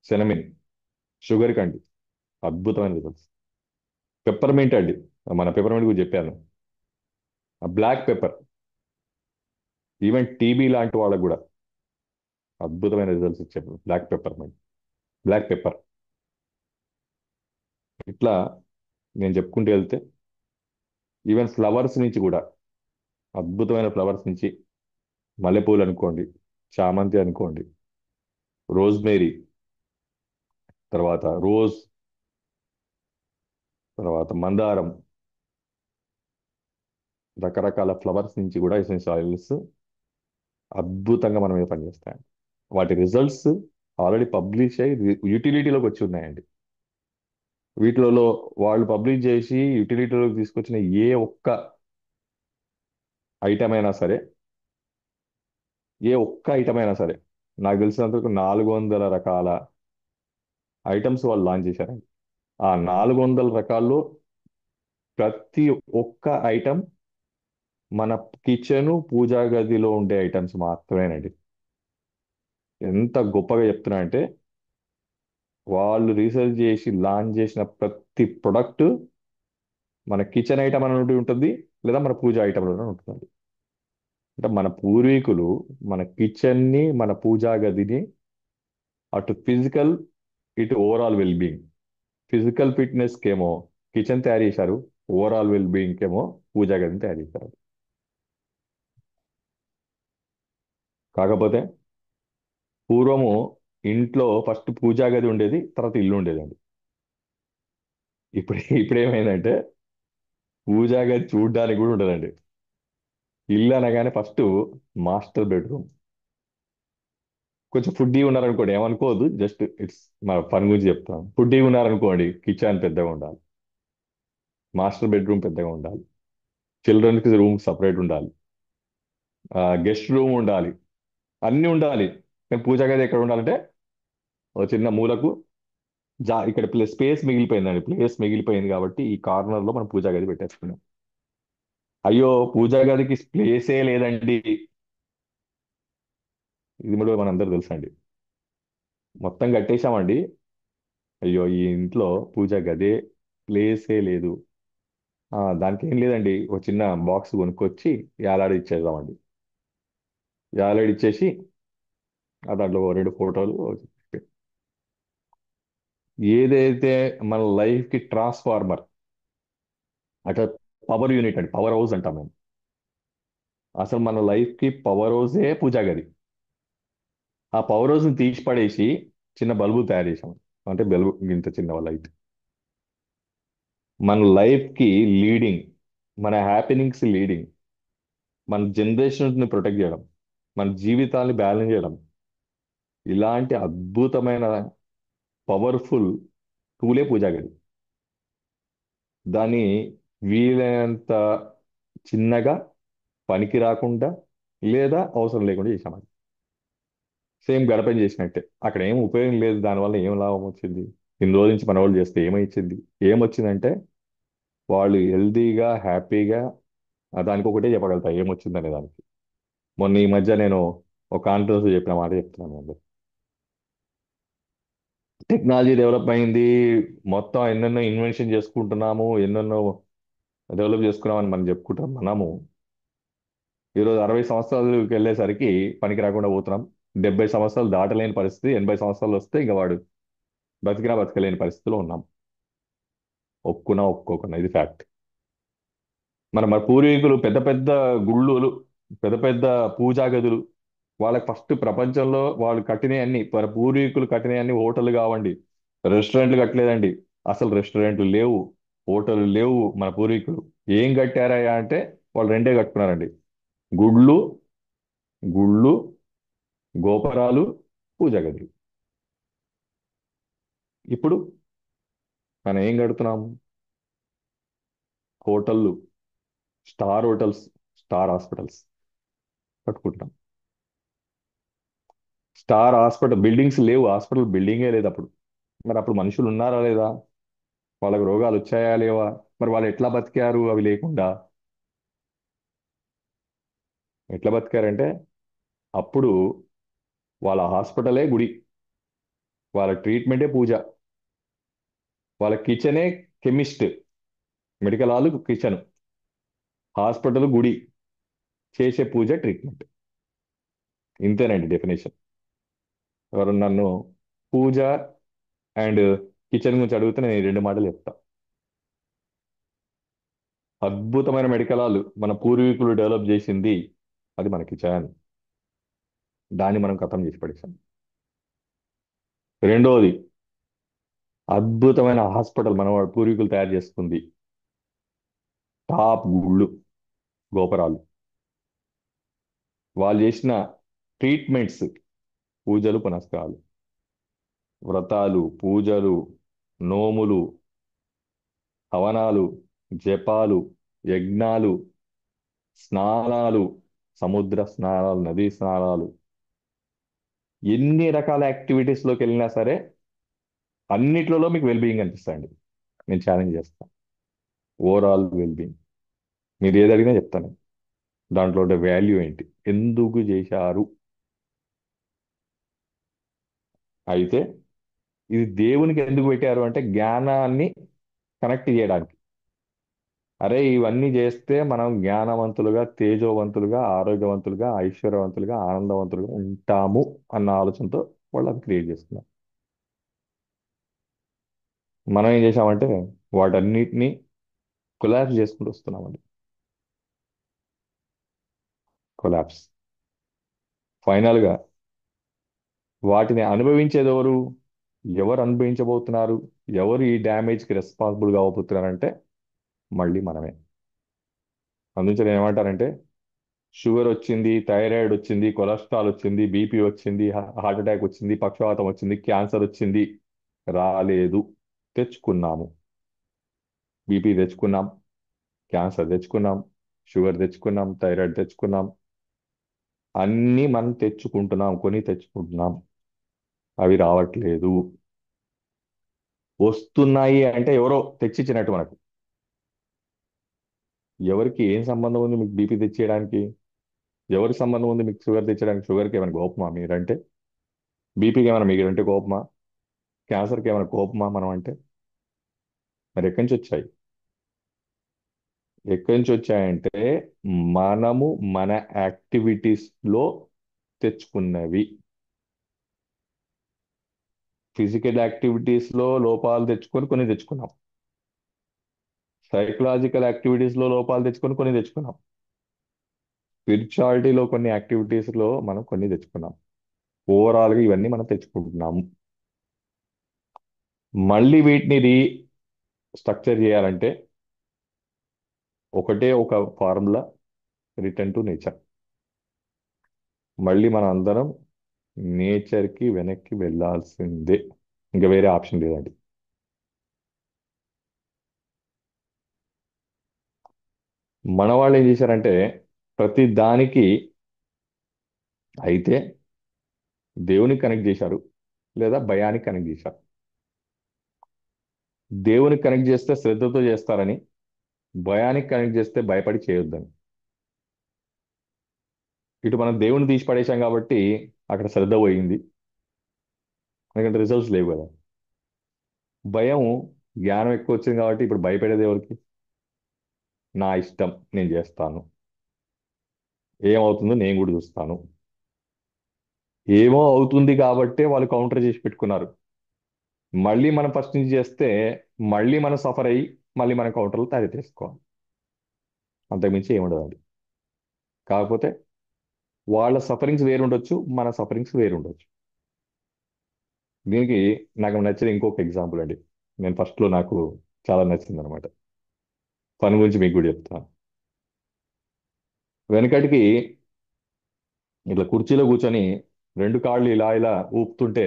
సెనమిన్, షుగర్ కండి, అద్భుతమైన రిజల్ట్స్. పెప్పర్మెంట్ అండి, మన పెప్పర్మెంట్ గురించి చెప్పాను. బ్లాక్ పెప్పర్, ఈవెన్ టీబీ లాంటి వాళ్ళకు కూడా అద్భుతమైన రిజల్ట్స్ ఇచ్చారు బ్లాక్ పెప్పర్. ఇట్లా నేను చెప్పుకుంటూ వెళ్తే ఈవెన్ ఫ్లవర్స్ నుంచి కూడా, అద్భుతమైన ఫ్లవర్స్ నుంచి మల్లెపూలు అనుకోండి, చామంతి అనుకోండి, రోజ్మేరీ, తర్వాత రోజ్, తర్వాత మందారం, రకరకాల ఫ్లవర్స్ నుంచి కూడా ఎసెన్షియల్ ఆయిల్స్ అద్భుతంగా మన మీద పనిచేస్తాయి. వాటి రిజల్ట్స్ ఆల్రెడీ పబ్లిష్ అయ్యి యూటిలిటీలోకి వచ్చి ఉన్నాయండి. వీటిలో వాళ్ళు పబ్లిష్ చేసి యూటిలిటీలోకి తీసుకొచ్చిన ఏ ఒక్క ఐటమ్ అయినా సరే, నాకు తెలిసినంతవరకు 400 రకాల ఐటమ్స్ వాళ్ళు లాంచ్ చేశారండి. ఆ 400 రకాల్లో ప్రతి ఒక్క ఐటమ్ మన కిచెన్, పూజా గదిలో ఉండే ఐటమ్స్ మాత్రమేనండి. ఎంత గొప్పగా చెప్తున్నా అంటే, వాళ్ళు రీసెర్చ్ చేసి లాంచ్ చేసిన ప్రతి ప్రొడక్ట్ మన కిచెన్ ఐటమ్ అని ఉంటుంది, లేదా మన పూజ ఐటమ్ అని ఉంటుంది. అంటే మన పూర్వీకులు మన కిచెన్ని, మన పూజా గదిని అటు ఫిజికల్, ఇటు overall well being, physical fitness కేమో కిచెన్ తయారు చేశారు, ఓవరాల్ వెల్ బీయింగ్ కేమో పూజా గదిని తయారు చేశారు. కాకపోతే పూర్వము ఇంట్లో ఫస్ట్ పూజా గది ఉండేది, తర్వాత ఇల్లు ఉండేదండి. ఇప్పుడు ఏమైందంటే పూజా గది చూడడానికి కూడా ఉండదండి. ఇల్లు అనగానే ఫస్ట్ మాస్టర్ బెడ్రూమ్. కొంచెం ఫుడ్డీ ఉన్నారనుకోండి, ఏమనుకోవద్దు, జస్ట్ ఇట్స్ మా పని గురించి చెప్తాను. ఫుడ్డీ ఉన్నారనుకోండి, కిచెన్ పెద్దగా ఉండాలి, మాస్టర్ బెడ్రూమ్ పెద్దగా ఉండాలి, చిల్డ్రన్స్కి రూమ్ సపరేట్ ఉండాలి, గెస్ట్ రూమ్ ఉండాలి, అన్నీ ఉండాలి. కానీ పూజా గది ఎక్కడ ఉండాలంటే ఒక చిన్న మూలకు, ఇక్కడ స్పేస్ మిగిలిపోయిందండి. ప్లేస్ మిగిలిపోయింది కాబట్టి ఈ కార్నర్లో మనం పూజా గది పెట్టేసుకున్నాం. అయ్యో పూజా గదికి ప్లేసే లేదండి, ఇది కూడా మనందరూ తెలుసండి. మొత్తం కట్టేశామండి, అయ్యో ఈ ఇంట్లో పూజా గదే ప్లేసే లేదు. దానికి ఏం లేదండి, ఒక చిన్న బాక్స్ కొనుక్కొచ్చి ఏలాడి ఇచ్చేద్దామండి. ఏలాడి ఇచ్చేసి దాంట్లో ఓ రెండు ఫోటోలు. ఏదైతే మన లైఫ్ కి ట్రాన్స్ఫార్మర్, అట్లా పవర్ యూనిట్ అండి, పవర్ హౌస్ అంటాం మేము. అసలు మన లైఫ్ కి పవర్ హౌసే పూజా గది. ఆ పవర్ హౌస్ ని తీసి పడేసి చిన్న బల్బు తయారు చేసాం. అంటే బల్బు ఇంత చిన్న లైట్. మన లైఫ్ కి లీడింగ్, మన హ్యాపీనింగ్స్ లీడింగ్, మన జనరేషన్ ని ప్రొటెక్ట్ చేయడం, మన జీవితాన్ని బ్యాలెన్స్ చేయడం, ఇలాంటి అద్భుతమైన పవర్ఫుల్ టూలే పూజా గది. దాన్ని వీలైనంత చిన్నగా, పనికి రాకుండా, లేదా అవసరం లేకుండా చేసాం. సేమ్ గడపని చేసినట్టే. అక్కడ ఏం ఉపయోగం లేదు, దానివల్ల ఏం లాభం వచ్చింది, ఇన్ని రోజుల నుంచి మన వాళ్ళు చేస్తే ఏమైచ్చింది? ఏమొచ్చిందంటే వాళ్ళు హెల్తీగా హ్యాపీగా, దానికి ఒకటే చెప్పగలుగుతా ఏమొచ్చిందనే దానికి. మొన్న ఈ మధ్య నేను ఒక కాన్ఫరెన్స్ చెప్పిన మాట చెప్తున్నాను అండి. టెక్నాలజీ డెవలప్ అయింది, మొత్తం ఎన్నెన్నో ఇన్వెన్షన్ చేసుకుంటున్నాము, ఎన్నెన్నో డెవలప్ చేసుకున్నామని మనం చెప్పుకుంటాం. మనము ఈరోజు 60 సంవత్సరాలకు వెళ్ళేసరికి పనికి రాకుండా పోతున్నాం. 70 సంవత్సరాలు దాటలేని పరిస్థితి, 80 సంవత్సరాలు వస్తే ఇంకా వాడు బతికినా బతకలేని పరిస్థితిలో ఉన్నాం. ఒప్పుకున్నా ఒప్పుకోకున్నా ఇది ఫ్యాక్ట్. మన పూర్వీకులు పెద్ద పెద్ద గుళ్ళు, పెద్ద పెద్ద పూజా గదులు, వాళ్ళకి ఫస్ట్ ప్రపంచంలో వాళ్ళు కట్టినవి అన్ని, మన పూర్వీకులు కట్టినవి అన్ని హోటల్ కావండి, రెస్టారెంట్లు కట్టలేదండి. అసలు రెస్టారెంట్లు లేవు, హోటల్ లేవు. మన పూర్వీకులు ఏం కట్టారయ్యా అంటే వాళ్ళు రెండే కట్టుకున్నారండి: గుళ్ళు, గుళ్ళు, గోపురాలు, పూజా గదులు. ఇప్పుడు మనం ఏం కడుతున్నాము? హోటళ్ళు, స్టార్ హోటల్స్, స్టార్ హాస్పిటల్స్ కట్టుకుంటున్నాం. స్టార్ హాస్పిటల్ బిల్డింగ్స్ లేవు, హాస్పిటల్ బిల్డింగే లేదు అప్పుడు. మరి అప్పుడు మనుషులు ఉన్నారా లేదా? వాళ్ళకి రోగాలు వచ్చాయా లేవా? మరి వాళ్ళు ఎట్లా బతికారు అవి లేకుండా? ఎట్లా బతికారంటే అప్పుడు వాళ్ళ హాస్పిటలే గుడి, వాళ్ళ ట్రీట్మెంటే పూజ, వాళ్ళ కిచెనే chemist, medical hall kitchen, hospital గుడి, చేసే పూజ ట్రీట్మెంట్. ఇంతేనండి డెఫినేషన్. ఎవరు నన్ను పూజ అండ్ కిచెన్ గురించి అడిగితే నేను ఈ రెండు మాటలు చెప్తా. అద్భుతమైన మెడికల్ హాల్ మన పూర్వీకులు డెవలప్ చేసింది, అది మన కిచెన్. దాన్ని మనం ఖతం చేసి పడేసాం. రెండోది, అద్భుతమైన హాస్పిటల్ మన పూర్వీకులు తయారు చేసుకుంది, టాప్ గుళ్ళు, గోపురాలు, వాళ్ళు చేసిన ట్రీట్మెంట్స్, పూజలు పునస్కారాలు, వ్రతాలు, పూజలు, నోములు, హవనాలు, జపాలు, యజ్ఞాలు, స్నానాలు, సముద్ర స్నానాలు, నదీ స్నానాలు, ఎన్ని రకాల యాక్టివిటీస్లోకి వెళ్ళినా సరే అన్నిట్లలో మీకు వెల్బీయింగ్ అనిపిస్తాయండి. నేను ఛాలెంజ్ చేస్తాను, ఓవరాల్ వెల్బీయింగ్. మీరు ఏది అడిగినా చెప్తాను దాంట్లో ఉండే వాల్యూ ఏంటి, ఎందుకు చేశారు. అయితే ఇది దేవునికి ఎందుకు పెట్టారు అంటే జ్ఞానాన్ని కనెక్ట్ చేయడానికి. అరే ఇవన్నీ చేస్తే మనం జ్ఞానవంతులుగా, తేజోవంతులుగా, ఆరోగ్యవంతులుగా, ఐశ్వర్యవంతులుగా, ఆనందవంతులుగా ఉంటాము అన్న ఆలోచనతో వాళ్ళు అది క్రియేట్ చేస్తున్నారు. మనం ఏం చేసామంటే వాటన్నిటిని కొలాప్స్ చేసుకుంటూ వస్తున్నామండి. కొలాప్స్. ఫైనల్గా వాటిని అనుభవించేది ఎవరు? ఎవరు అనుభవించబోతున్నారు? ఎవరు ఈ డ్యామేజ్కి రెస్పాన్సిబుల్ కావబోతున్నారంటే మళ్ళీ మనమే. అందుకే నేను ఏమంటానంటే షుగర్ వచ్చింది, థైరాయిడ్ వచ్చింది, కొలెస్ట్రాల్ వచ్చింది, బీపీ వచ్చింది, హార్ట్ అటాక్ వచ్చింది, పక్షవాతం వచ్చింది, క్యాన్సర్ వచ్చింది. రాలేదు, తెచ్చుకున్నాము. బీపీ తెచ్చుకున్నాం, క్యాన్సర్ తెచ్చుకున్నాం, షుగర్ తెచ్చుకున్నాం, థైరాయిడ్ తెచ్చుకున్నాం. అన్నీ మనం తెచ్చుకుంటున్నాం, కొని తెచ్చుకుంటున్నాం. అవి రావట్లేదు. వస్తున్నాయి అంటే ఎవరో తెచ్చిచ్చినట్టు మనకు. ఎవరికి ఏం సంబంధం ఉంది మీకు బీపీ తెచ్చేయడానికి? ఎవరికి సంబంధం ఉంది మీకు షుగర్ తెచ్చడానికి? షుగర్కి ఏమైనా కోపమా మీరంటే? బీపీకి ఏమైనా మీరంటే కోపమా? క్యాన్సర్కి ఏమైనా కోపమా మనం అంటే? మరి ఎక్కడి నుంచి వచ్చాయి? ఎక్కడి నుంచి వచ్చాయంటే మనము మన యాక్టివిటీస్లో తెచ్చుకున్నవి. ఫిజికల్ యాక్టివిటీస్ లో లోపాలు తెచ్చుకొని కొన్ని తెచ్చుకున్నాం. సైకలాజికల్ యాక్టివిటీస్ లో లోపాలు తెచ్చుకొని కొన్ని తెచ్చుకున్నాం. స్పిరిచువాలిటీలో కొన్ని యాక్టివిటీస్ లో మనం కొన్ని తెచ్చుకున్నాం. ఓవరాల్ గా ఇవన్నీ మనం తెచ్చుకుంటున్నాము. మళ్ళీ వీటిని స్ట్రక్చర్ చేయాలంటే ఒకటే ఒక ఫార్ములా, రిటర్న్ టు నేచర్. మళ్ళీ మనం అందరం నేచర్ కి వెనక్కి వెళ్ళాల్సిందే. ఇంకా వేరే ఆప్షన్ లేదండి. మన వాళ్ళు ఏం చేశారంటే ప్రతి దానికి అయితే దేవునికి కనెక్ట్ చేశారు, లేదా భయానికి కనెక్ట్ చేశారు. దేవునికి కనెక్ట్ చేస్తే శ్రద్ధతో చేస్తారని, భయానికి కనెక్ట్ చేస్తే భయపడి చేయొద్దని. ఇటు మనం దేవుని తీసి పడేశాం కాబట్టి అక్కడ శ్రద్ధ పోయింది, ఎందుకంటే రిజల్ట్స్ లేవు కదా. భయం, జ్ఞానం ఎక్కువ వచ్చింది కాబట్టి ఇప్పుడు భయపడేది ఎవరికి? నా ఇష్టం, నేను చేస్తాను, ఏమవుతుందో నేను కూడా చూస్తాను. ఏమో అవుతుంది కాబట్టి వాళ్ళు కౌంటర్ చేసి పెట్టుకున్నారు. మళ్ళీ మనం ఫస్ట్ నుంచి చేస్తే మళ్ళీ మనం సఫర్ అయ్యి మళ్ళీ మన కౌంటర్లు తయారు చేసుకోవాలి. అంతకుమించి ఏముండదండి. కాకపోతే వాళ్ళ సఫరింగ్స్ వేరుండొచ్చు, మన సఫరింగ్స్ వేరుండొచ్చు. దీనికి నాకు నచ్చిన ఇంకొక ఎగ్జాంపుల్ అండి. నేను ఫస్ట్లో నాకు చాలా నచ్చింది అనమాట. పని గురించి మీకు కూడా చెప్తాను. వెనకటికి ఇట్లా కుర్చీలో కూర్చొని రెండు కాళ్ళు ఇలా ఇలా ఊపుతుంటే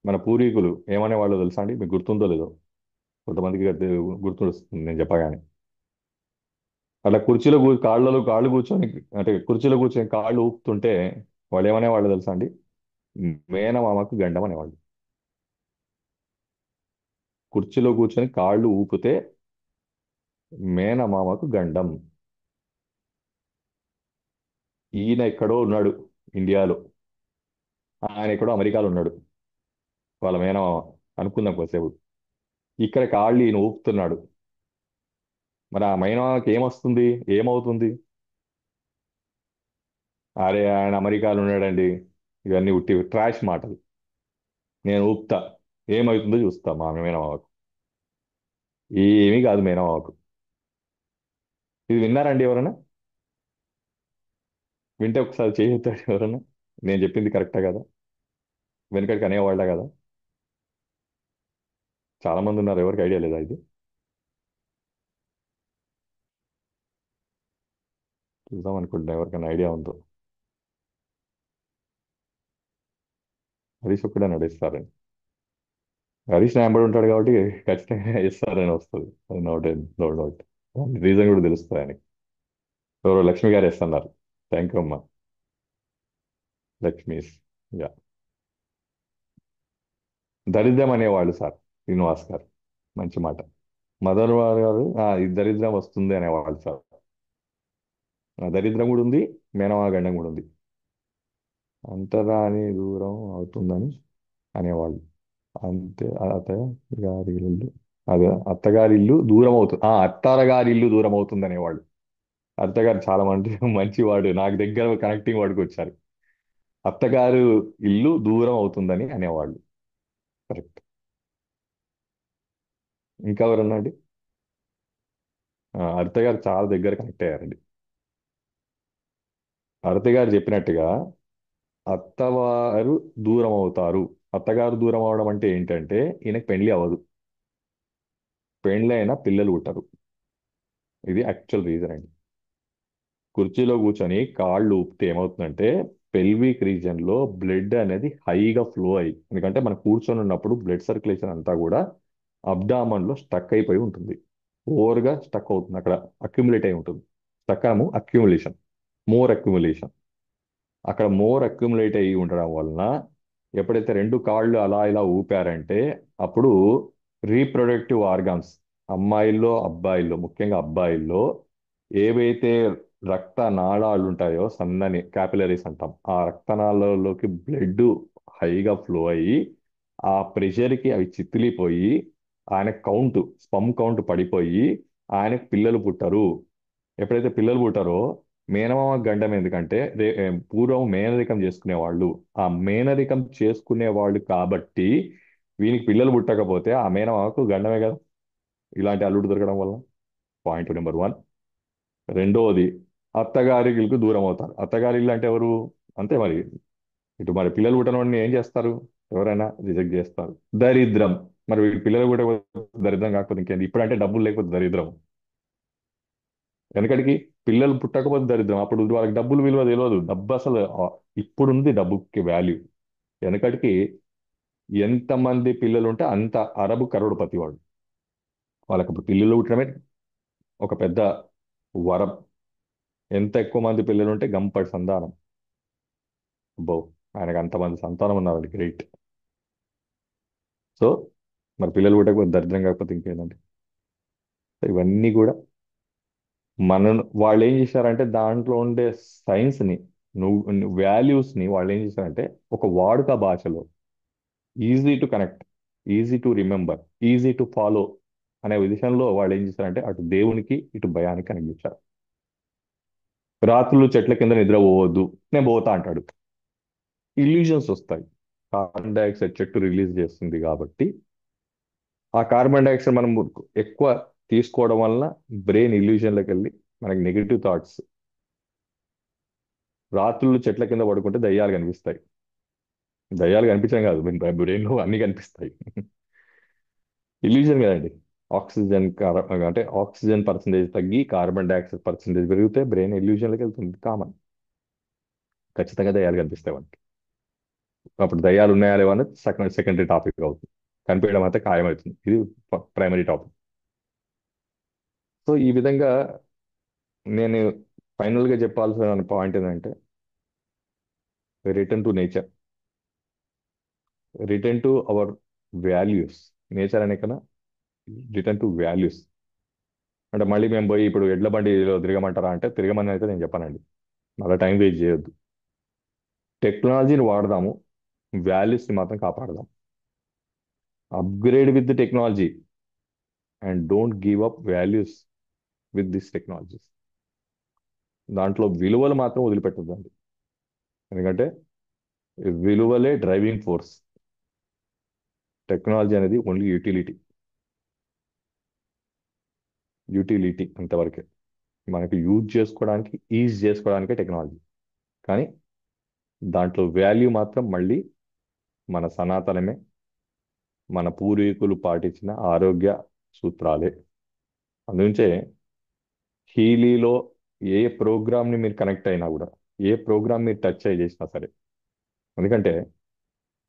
మన పూర్వీకులు ఏమనేవాళ్ళో తెలుసా అండి? మీకు గుర్తుందో లేదో, కొంతమందికి గుర్తుంటుంది నేను చెప్పగానే. అట్లా కుర్చీలో కాళ్ళలో కాళ్ళు కూర్చొని, అంటే కుర్చీలో కూర్చొని కాళ్ళు ఊపుతుంటే వాళ్ళు ఏమనేవాళ్ళు తెలుసా అండి? మేనమామకు గండం అనేవాళ్ళు. కుర్చీలో కూర్చొని కాళ్ళు ఊపితే మేనమామకు గండం. ఈయన ఎక్కడో ఉన్నాడు ఇండియాలో, ఆయన ఎక్కడో అమెరికాలో ఉన్నాడు, వాళ్ళ మేనమామ అనుకుందాం కొద్దిసేపు. ఇక్కడ కాళ్ళు ఈయన ఊపుతున్నాడు. మరి ఆ మేనమామకి ఏమొస్తుంది, ఏమవుతుంది? అరే ఆయన అమెరికాలో ఉన్నాడండి, ఇవన్నీ ఉట్టి ట్రాష్ మాటలు, నేను ఊపుతా, ఏమవుతుందో చూస్తా మా మేనమామకు. ఏమీ కాదు మేనమామకు. ఇది విన్నారండి ఎవరైనా? వింటే ఒకసారి చేయుతాడు ఎవరైనా. నేను చెప్పింది కరెక్టా కదా? వెనకటికి అనేవాళ్ళ కదా? చాలా మంది ఉన్నారు, ఎవరికి ఐడియా లేదా ఇది? చూద్దాం అనుకుంటున్నా ఎవరికైనా ఐడియా ఉందో. హరీష్ ఒక్కడే నడుస్తారని. హరీష్ నెంబర్ ఉంటాడు కాబట్టి ఖచ్చితంగా ఇస్తారని వస్తుంది. అది నోట్, నో నోట్. రీజన్ కూడా తెలుస్తుంది ఆయనకి. ఎవరో లక్ష్మి గారు ఇస్తున్నారు. థ్యాంక్ యూ అమ్మా, లక్ష్మీస్. యా. దరిద్రం అనేవాళ్ళు సార్, శ్రీనివాస్ గారు. మంచి మాట. మదర్ వారు గారు ఈ దరిద్రం వస్తుంది అనేవాళ్ళు సార్. ఆ దరిద్రం కూడా ఉంది, మేనమాగండం కూడా ఉంది. అంతరాని దూరం అవుతుందని అనేవాళ్ళు. అంతే. అత్తయ్య గారి ఇల్లు, అదే అత్తగారి ఇల్లు దూరం అవుతుంది, అత్తారగారి ఇల్లు దూరం అవుతుంది అనేవాళ్ళు. అత్తగారు చాలా మంచి మంచి వాడు, నాకు దగ్గర కనెక్టింగ్ వాడికి వచ్చారు. అత్తగారు ఇల్లు దూరం అవుతుందని అనేవాళ్ళు. కరెక్ట్. ఇంకా ఎవరన్నాండి? అత్తగారు చాలా దగ్గర కనెక్ట్ అయ్యారండి. అత్తగారు చెప్పినట్టుగా అత్తవారు దూరం అవుతారు. అత్తగారు దూరం అవడం అంటే ఏంటంటే ఈయనకి పెళ్లి అవ్వదు, పెళ్ళి అయినా పిల్లలు పుట్టరు. ఇది యాక్చువల్ రీజన్ అండి. కుర్చీలో కూర్చొని కాళ్ళు ఊపితే ఏమవుతుందంటే పెల్విక్ రీజన్ లో బ్లడ్ అనేది హైగా ఫ్లో అయ్యి, ఎందుకంటే మనం కూర్చొని ఉన్నప్పుడు బ్లడ్ సర్క్యులేషన్ అంతా కూడా అబ్డామన్ లో స్టక్ అయిపోయి ఉంటుంది. ఓవర్గా స్టక్ అవుతుంది, అక్కడ అక్యుములేట్ అయి ఉంటుంది. స్టక్ అనము, అక్యుములేషన్, మోర్ అక్యుములేషన్. అక్కడ మోర్ అక్యుములేట్ అయ్యి ఉండడం వలన ఎప్పుడైతే రెండు కాళ్ళు అలా ఇలా ఊపారంటే అప్పుడు రీప్రొడక్టివ్ ఆర్గాన్స్, అమ్మాయిల్లో అబ్బాయిల్లో, ముఖ్యంగా అబ్బాయిల్లో ఏవైతే రక్త నాళాలు ఉంటాయో, సన్నని క్యాపిలరీస్ అంటాం, ఆ రక్తనాళాల్లోకి బ్లడ్ హైగా ఫ్లో అయ్యి ఆ ప్రెషర్కి అవి చిత్తులిపోయి ఆయన కౌంట్, స్పమ్ కౌంట్ పడిపోయి ఆయనకు పిల్లలు పుట్టరు. ఎప్పుడైతే పిల్లలు పుట్టారో మేనమామ గండం ఎందుకంటే పూర్వం మేనరికం చేసుకునేవాళ్ళు. ఆ మేనరికం చేసుకునేవాళ్ళు కాబట్టి వీనికి పిల్లలు పుట్టకపోతే ఆ మేనమామకు గండమే కదా, ఇలాంటి అల్లుడు దొరకడం వల్ల. Point number one. రెండవది, అత్తగారి ఇల్లుకు దూరం అవుతారు. అత్తగారి ఇల్లు అంటే ఎవరు? అంతే మరి. ఇటు మరి పిల్లలు పుట్టనోడిని ఏం చేస్తారు? ఎవరైనా రిజెక్ట్ చేస్తారు. దరిద్రం. మరి వీడి పిల్లలు కూడా దరిద్రం కాకపోతే ఇంకేంది? ఇప్పుడంటే డబ్బులు లేకపోతే దరిద్రం. వెనకటికి పిల్లలు పుట్టకపోతే దరిద్రం. అప్పుడు వాళ్ళకి డబ్బులు విలువ తెలియదు. డబ్బు అసలు ఇప్పుడుంది డబ్బుకి వాల్యూ. వెనకటికి ఎంతమంది పిల్లలు ఉంటే అంత అరబు కరోడుపతి వాడు. వాళ్ళకి అప్పుడు పిల్లలు పుట్టడమే ఒక పెద్ద వరం. ఎంత ఎక్కువ మంది పిల్లలు ఉంటే గంపడి సంతానం. బో, ఆయనకు అంతమంది సంతానం ఉన్నారు, గ్రేట్. సో మరి పిల్లలు పుట్టకపోతే దరిద్రం కాకపోతే ఇంకేంటంటే, ఇవన్నీ కూడా వాళ్ళు ఏం చేశారంటే దాంట్లో ఉండే సైన్స్ ని, వాల్యూస్ ని వాళ్ళు ఏం చేశారంటే ఒక వాడుక భాషలో easy to connect, easy to remember, easy to follow అనే విషయంలో వాళ్ళు ఏం చేశారంటే అటు దేవునికి ఇటు భయానికి కనెక్ట్ చేశారు. రాత్రులు చెట్ల కింద నిద్ర పోవద్దు, నేను పోతా అంటాడు. ఇల్యూజన్స్ వస్తాయి. కార్బన్ డైఆక్సైడ్ చెట్టు రిలీజ్ చేస్తుంది కాబట్టి ఆ కార్బన్ డైఆక్సైడ్ మనం ఎక్కువ తీసుకోవడం వలన బ్రెయిన్ ఇల్యూజన్లోకి వెళ్ళి మనకి నెగిటివ్ థాట్స్. రాత్రులు చెట్ల కింద పడుకుంటే దయ్యాలు కనిపిస్తాయి. దయ్యాలు కనిపించడం కాదు, మీ బ్రెయిన్లో అన్ని కనిపిస్తాయి. ఇల్యూజన్ కదండి. అంటే ఆక్సిజన్ పర్సంటేజ్ తగ్గి కార్బన్ డైఆక్సైడ్ పర్సంటేజ్ పెరిగితే బ్రెయిన్ ఇల్యూజన్లోకి వెళ్తుంది, కామన్. ఖచ్చితంగా దయ్యాలు కనిపిస్తాయి మనకి. అప్పుడు దయ్యాలు ఉన్నాయా లేవా అనేది సెకండరీ టాపిక్ అవుతుంది. కనిపించడం అయితే ఖాయమవుతుంది. ఇది ప్రైమరీ టాపిక్. సో ఈ విధంగా నేను ఫైనల్గా చెప్పాల్సిన పాయింట్ ఏంటంటే return to nature, return to our values. Nature అనే కన్నా రిటర్న్ టు వాల్యూస్. అంటే మళ్ళీ మేము పోయి ఇప్పుడు ఎడ్ల బండిలో తిరగమంటారా అంటే తిరగమని అయితే నేను చెప్పానండి. మళ్ళీ టైం వేస్ట్ చేయొద్దు. టెక్నాలజీని వాడదాము, వాల్యూస్ని మాత్రం కాపాడదాం. Upgrade with technology and don't give up values with this technologies. దాంట్లో విలువలు మాత్రం వదిలిపెట్టద్దండి. ఎందుకంటే విలువలే డ్రైవింగ్ ఫోర్స్. టెక్నాలజీ అనేది ఓన్లీ యూటిలిటీ, యూటిలిటీ అంతవరకే. మనకి యూజ్ చేసుకోవడానికి, ఈజ్ చేసుకోవడానికే టెక్నాలజీ. కానీ దాంట్లో వాల్యూ మాత్రం మళ్ళీ మన సనాతనమే, మన పూర్వీకులు పాటించిన ఆరోగ్య సూత్రాలే. అందుంచే హీలీలో ఏ ప్రోగ్రామ్ని మీరు కనెక్ట్ అయినా కూడా, ఏ ప్రోగ్రామ్ మీరు టచ్ అయ్యి చేసినా సరే, ఎందుకంటే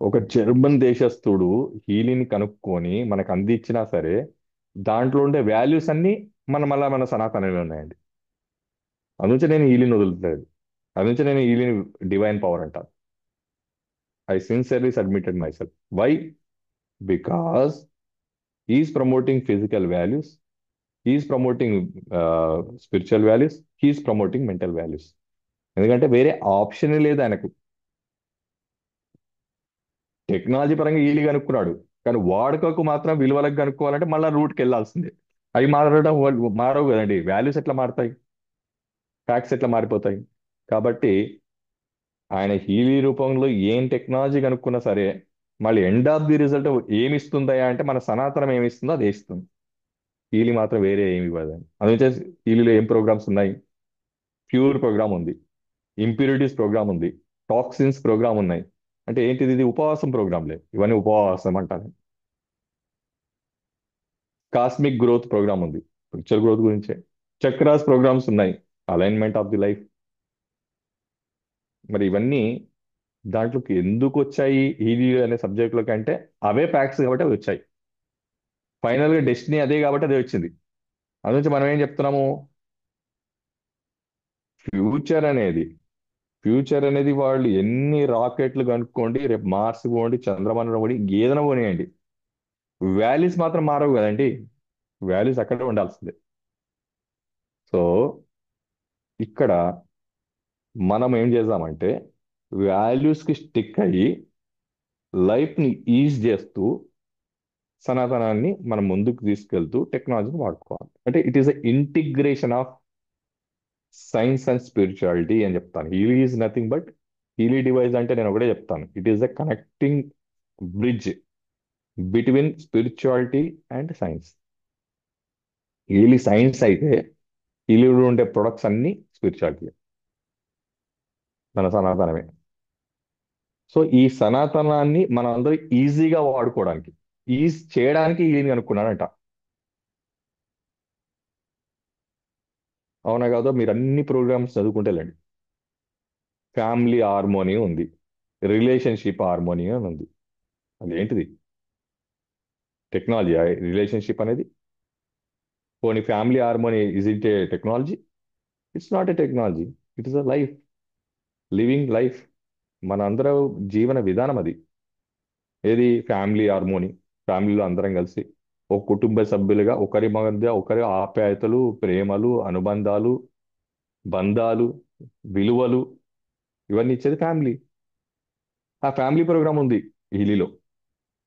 ఒక జర్మన్ దేశస్థుడు హీలీని కనుక్కొని మనకు అందించినా సరే దాంట్లో ఉండే వాల్యూస్ అన్నీ మళ్ళీ మన సనాతనంలో ఉన్నాయండి. అందుంచే నేను హీలీని వదులుతలేదు. అందుంచే నేను హీలీని డివైన్ పవర్ అంటాను. I sincerely submitted myself. Why? Because is promoting physical values, is promoting spiritual values, he is promoting mental values. ఎందుకంటే వేరే ఆప్షన్ లేదు ఆయనకు. టెక్నాలజీ పరంగా ఈజీ కనుక్కున్నాడు, కానీ వాడుకకు మాత్రం విలువలకు కనుక్కోవాలంటే మళ్ళీ రూట్కి వెళ్ళాల్సిందే. అవి మారడం మారవు కదండి. వాల్యూస్ ఎట్లా మారుతాయి, ఫ్యాక్ట్స్ ఎట్లా మారిపోతాయి? కాబట్టి ఆయన హీలీ రూపంలో ఏం టెక్నాలజీ కనుక్కున్నా సరే మళ్ళీ ఎండ్ ఆఫ్ ది రిజల్ట్ ఏమి ఇస్తుందా అంటే మన సనాతనం ఏమి ఇస్తుందో అది ఇస్తుంది. హీలీ మాత్రం వేరే ఏమి ఇవ్వదండి. అందుకే హీలీలో ఏం ప్రోగ్రామ్స్ ఉన్నాయి? ప్యూర్ ప్రోగ్రామ్ ఉంది, ఇంప్యూరిటీస్ ప్రోగ్రామ్ ఉంది, టాక్సిన్స్ ప్రోగ్రామ్ ఉన్నాయి. అంటే ఏంటిది? ఇది ఉపవాసం ప్రోగ్రాంలే ఇవన్నీ. ఉపవాసం అంటాను. కాస్మిక్ గ్రోత్ ప్రోగ్రామ్ ఉంది, పిక్చర్ గ్రోత్ గురించే. చక్రాస్ ప్రోగ్రామ్స్ ఉన్నాయి, అలైన్మెంట్ ఆఫ్ ది లైఫ్. మరి ఇవన్నీ దాంట్లోకి ఎందుకు వచ్చాయి ఈడీ అనే సబ్జెక్ట్లోకి అంటే అవే ఫ్యాక్ట్స్ కాబట్టి అవి వచ్చాయి. ఫైనల్గా డెస్టినీ అదే కాబట్టి అదే వచ్చింది. అందుకే మనం ఏం చెప్తున్నాము? ఫ్యూచర్ అనేది ఫ్యూచర్ అనేది వాళ్ళు ఎన్ని రాకెట్లు కనుక్కోండి, రేపు మార్స్ పోండి, చంద్రమండలం పోండి, ఏదైనా పోనీయండి, వాల్యూస్ మాత్రం మారవు కదండి. వాల్యూస్ అక్కడే ఉండాల్సిందే. సో ఇక్కడ మనం ఏం చేద్దామంటే వాల్యూస్కి స్టిక్ అయ్యి లైఫ్ని ఈజ్ చేస్తూ సనాతనాన్ని మనం ముందుకు తీసుకెళ్తూ టెక్నాలజీని వాడుకోవాలి. అంటే it is a integration of science and spirituality అని చెప్తాను. Healy is nothing but, Healy device అంటే నేను ఒకటే చెప్తాను, it is the connecting bridge between spirituality and science. Healy science అయితే హీలీలో ఉండే ప్రొడక్ట్స్ అన్ని స్పిరిచువాలిటీ, మన సనాతనమే. సో ఈ సనాతనాన్ని మనం అందరూ ఈజీగా వాడుకోవడానికి, ఈజ్ చేయడానికి హీలింగ్ అనుకున్నానంట. అవునా కాదో మీరు అన్ని ప్రోగ్రామ్స్ చదువుకుంటే వెళ్ళండి. ఫ్యామిలీ హార్మోనీ ఉంది, రిలేషన్షిప్ హార్మోనీ అని ఉంది. అదేంటిది? టెక్నాలజీ రిలేషన్షిప్ అనేది? పోనీ family harmony is it A technology? It's not a technology, it is a life, living life. మన అందరూ జీవన విధానం అది. ఏది ఫ్యామిలీ హార్మోనీ? ఫ్యామిలీలో అందరం కలిసి ఒక కుటుంబ సభ్యులుగా ఒకరి మధ్య ఒకరి ఆప్యాయతలు, ప్రేమలు, అనుబంధాలు, బంధాలు, విలువలు, ఇవన్నీ ఇచ్చేది ఫ్యామిలీ. ఆ ఫ్యామిలీ ప్రోగ్రామ్ ఉంది హిలీలో.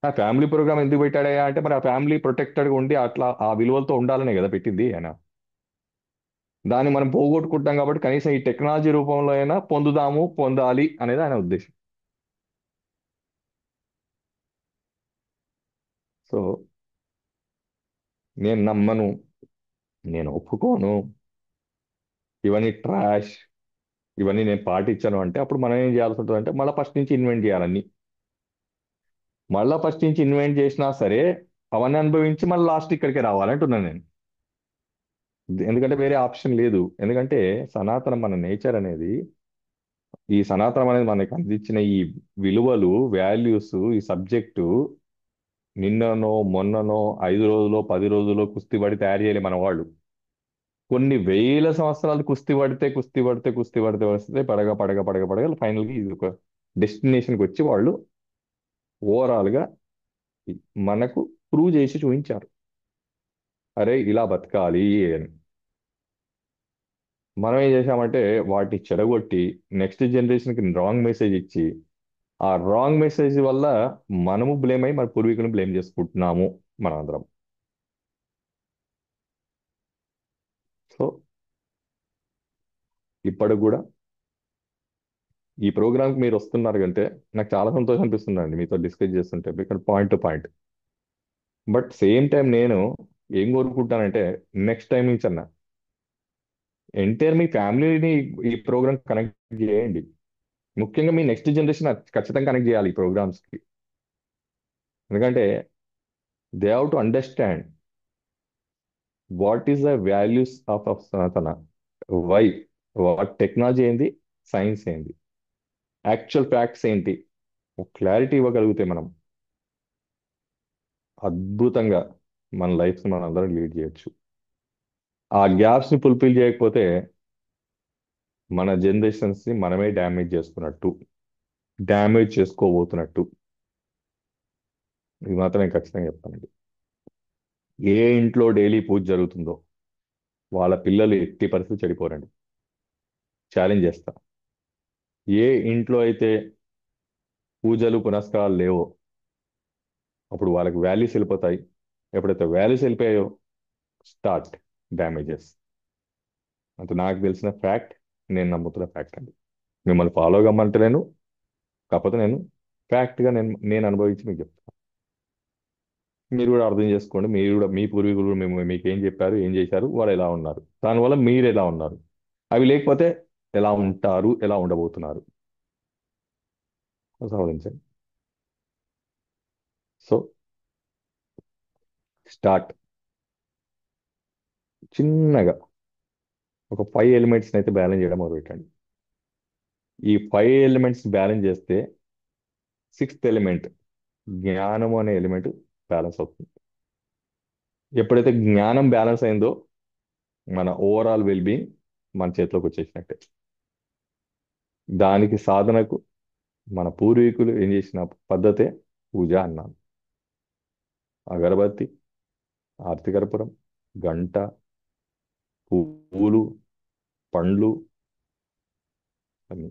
ఆ ఫ్యామిలీ ప్రోగ్రామ్ ఎందుకు పెట్టాడయ్యా అంటే, మరి ఆ ఫ్యామిలీ ప్రొటెక్టెడ్గా ఉండి అట్లా ఆ విలువలతో ఉండాలనే కదా పెట్టింది ఆయన. దాన్ని మనం పోగొట్టుకుంటాం కాబట్టి కనీసం ఈ టెక్నాలజీ రూపంలో అయినా పొందుదాము, పొందాలి అనేది ఆయన ఉద్దేశం. సో నేను నమ్మను, నేను ఒప్పుకోను, ఇవన్నీ ట్రాష్, ఇవన్నీ నేను పాటించాను అంటే అప్పుడు మనం ఏం చేయాల్సి ఉంటుంది అంటే మళ్ళీ ఫస్ట్ నుంచి ఇన్వెంట్ చేయాలన్నీ. మళ్ళీ ఫస్ట్ నుంచి ఇన్వెంట్ చేసినా సరే అవన్నీ అనుభవించి మళ్ళీ లాస్ట్ ఇక్కడికే రావాలంటున్నాను నేను. ఎందుకంటే వేరే ఆప్షన్ లేదు. ఎందుకంటే సనాతనం, మన నేచర్ అనేది, ఈ సనాతనం అనేది మనకి అందించిన ఈ విలువలు, వాల్యూస్, ఈ సబ్జెక్టు నిన్ననో మొన్ననో 5 రోజులో 10 రోజుల్లో కుస్తీ పడి తయారు చేయలే మన వాళ్ళు. కొన్ని వేల సంవత్సరాలు కుస్తీ పడితే కుస్తీ పడితే కుస్తీ పడితే వస్తే పడగ పడగ పడగ పడగ ఫైనల్గా ఇది ఒక డెస్టినేషన్కి వచ్చి వాళ్ళు ఓవరాల్గా మనకు ప్రూవ్ చేసి చూపించారు, అరే ఇలా బతకాలి అని. మనం ఏం చేసామంటే వాటిని చెడగొట్టి నెక్స్ట్ జనరేషన్కి రాంగ్ మెసేజ్ ఇచ్చి, ఆ రాంగ్ మెసేజ్ వల్ల మనము బ్లేమ్ అయ్యి మన పూర్వీకులను బ్లేమ్ చేసుకుంటున్నాము మనం అందరం. సో ఇప్పటికి కూడా ఈ ప్రోగ్రామ్కి మీరు వస్తున్నారు కంటే నాకు చాలా సంతోషం అనిపిస్తుందండి మీతో డిస్కస్ చేస్తుంటే, ఇక్కడ point to point. But same time నేను ఏం కోరుకుంటానంటే నెక్స్ట్ టైం నుంచి అన్న ఎంటైర్ మీ ఫ్యామిలీని ఈ ప్రోగ్రామ్ కనెక్ట్ చేయండి. ముఖ్యంగా మీ నెక్స్ట్ జనరేషన్ ఖచ్చితంగా కనెక్ట్ చేయాలి ఈ ప్రోగ్రామ్స్కి. ఎందుకంటే they have to understand what is the values of సనాతన, వై, వాట్ టెక్నాలజీ ఏంది, సైన్స్ ఏంది, యాక్చువల్ ఫ్యాక్ట్స్ ఏంటి, ఒక క్లారిటీ ఇవ్వగలిగితే మనం అద్భుతంగా మన లైఫ్ని మనం అందరం లీడ్ చేయొచ్చు. ఆ గ్యాప్స్ని ఫుల్ఫిల్ చేయకపోతే మన జనరేషన్స్ని మనమే డ్యామేజ్ చేసుకున్నట్టు, డ్యామేజ్ చేసుకోబోతున్నట్టు. ఇది మాత్రం నేను ఖచ్చితంగా చెప్తానండి. ఏ ఇంట్లో డైలీ పూజ జరుగుతుందో వాళ్ళ పిల్లలు ఎట్టి పరిస్థితి చెడిపోరండి, ఛాలెంజ్ చేస్తా. ఏ ఇంట్లో అయితే పూజలు పునస్కారాలు లేవో అప్పుడు వాళ్ళకి వాల్యూస్ వెళ్ళిపోతాయి. ఎప్పుడైతే వాల్యూస్ వెళ్ళిపోయాయో స్టార్ట్ డ్యామేజెస్. అంటే నాకు తెలిసిన ఫ్యాక్ట్, నేను నమ్ముతున్న ఫ్యాక్ట్ అండి. మిమ్మల్ని ఫాలో కమ్మంటలేను, కాకపోతే నేను ఫ్యాక్ట్గా నేను నేను అనుభవించి మీకు చెప్తాను. మీరు కూడా అర్థం చేసుకోండి. మీరు కూడా మీ పూర్వీకులు కూడా మేము మీకు ఏం చెప్పారు, ఏం చేశారు, వాళ్ళు ఎలా ఉన్నారు, దానివల్ల మీరు ఎలా ఉన్నారు, అవి లేకపోతే ఎలా ఉంటారు, ఎలా ఉండబోతున్నారు, సాధించండి. సో స్టార్ట్ చిన్నగా ఒక 5 ఎలిమెంట్స్ని అయితే బ్యాలెన్స్ చేయడం మొదలుపెట్టండి. ఈ 5 ఎలిమెంట్స్ బ్యాలెన్స్ చేస్తే 6th ఎలిమెంట్, జ్ఞానము అనే ఎలిమెంట్ బ్యాలెన్స్ అవుతుంది. ఎప్పుడైతే జ్ఞానం బ్యాలెన్స్ అయిందో మన ఓవరాల్ వెల్బీయింగ్ మన చేతిలోకి వచ్చేసినట్టే. దానికి సాధనకు మన పూర్వీకులు ఏం చేసిన పద్ధతే పూజ అన్నాను. అగరబత్తి, ఆర్తికర్పూరం, గంట, పువ్వులు, పండ్లు, అన్ని.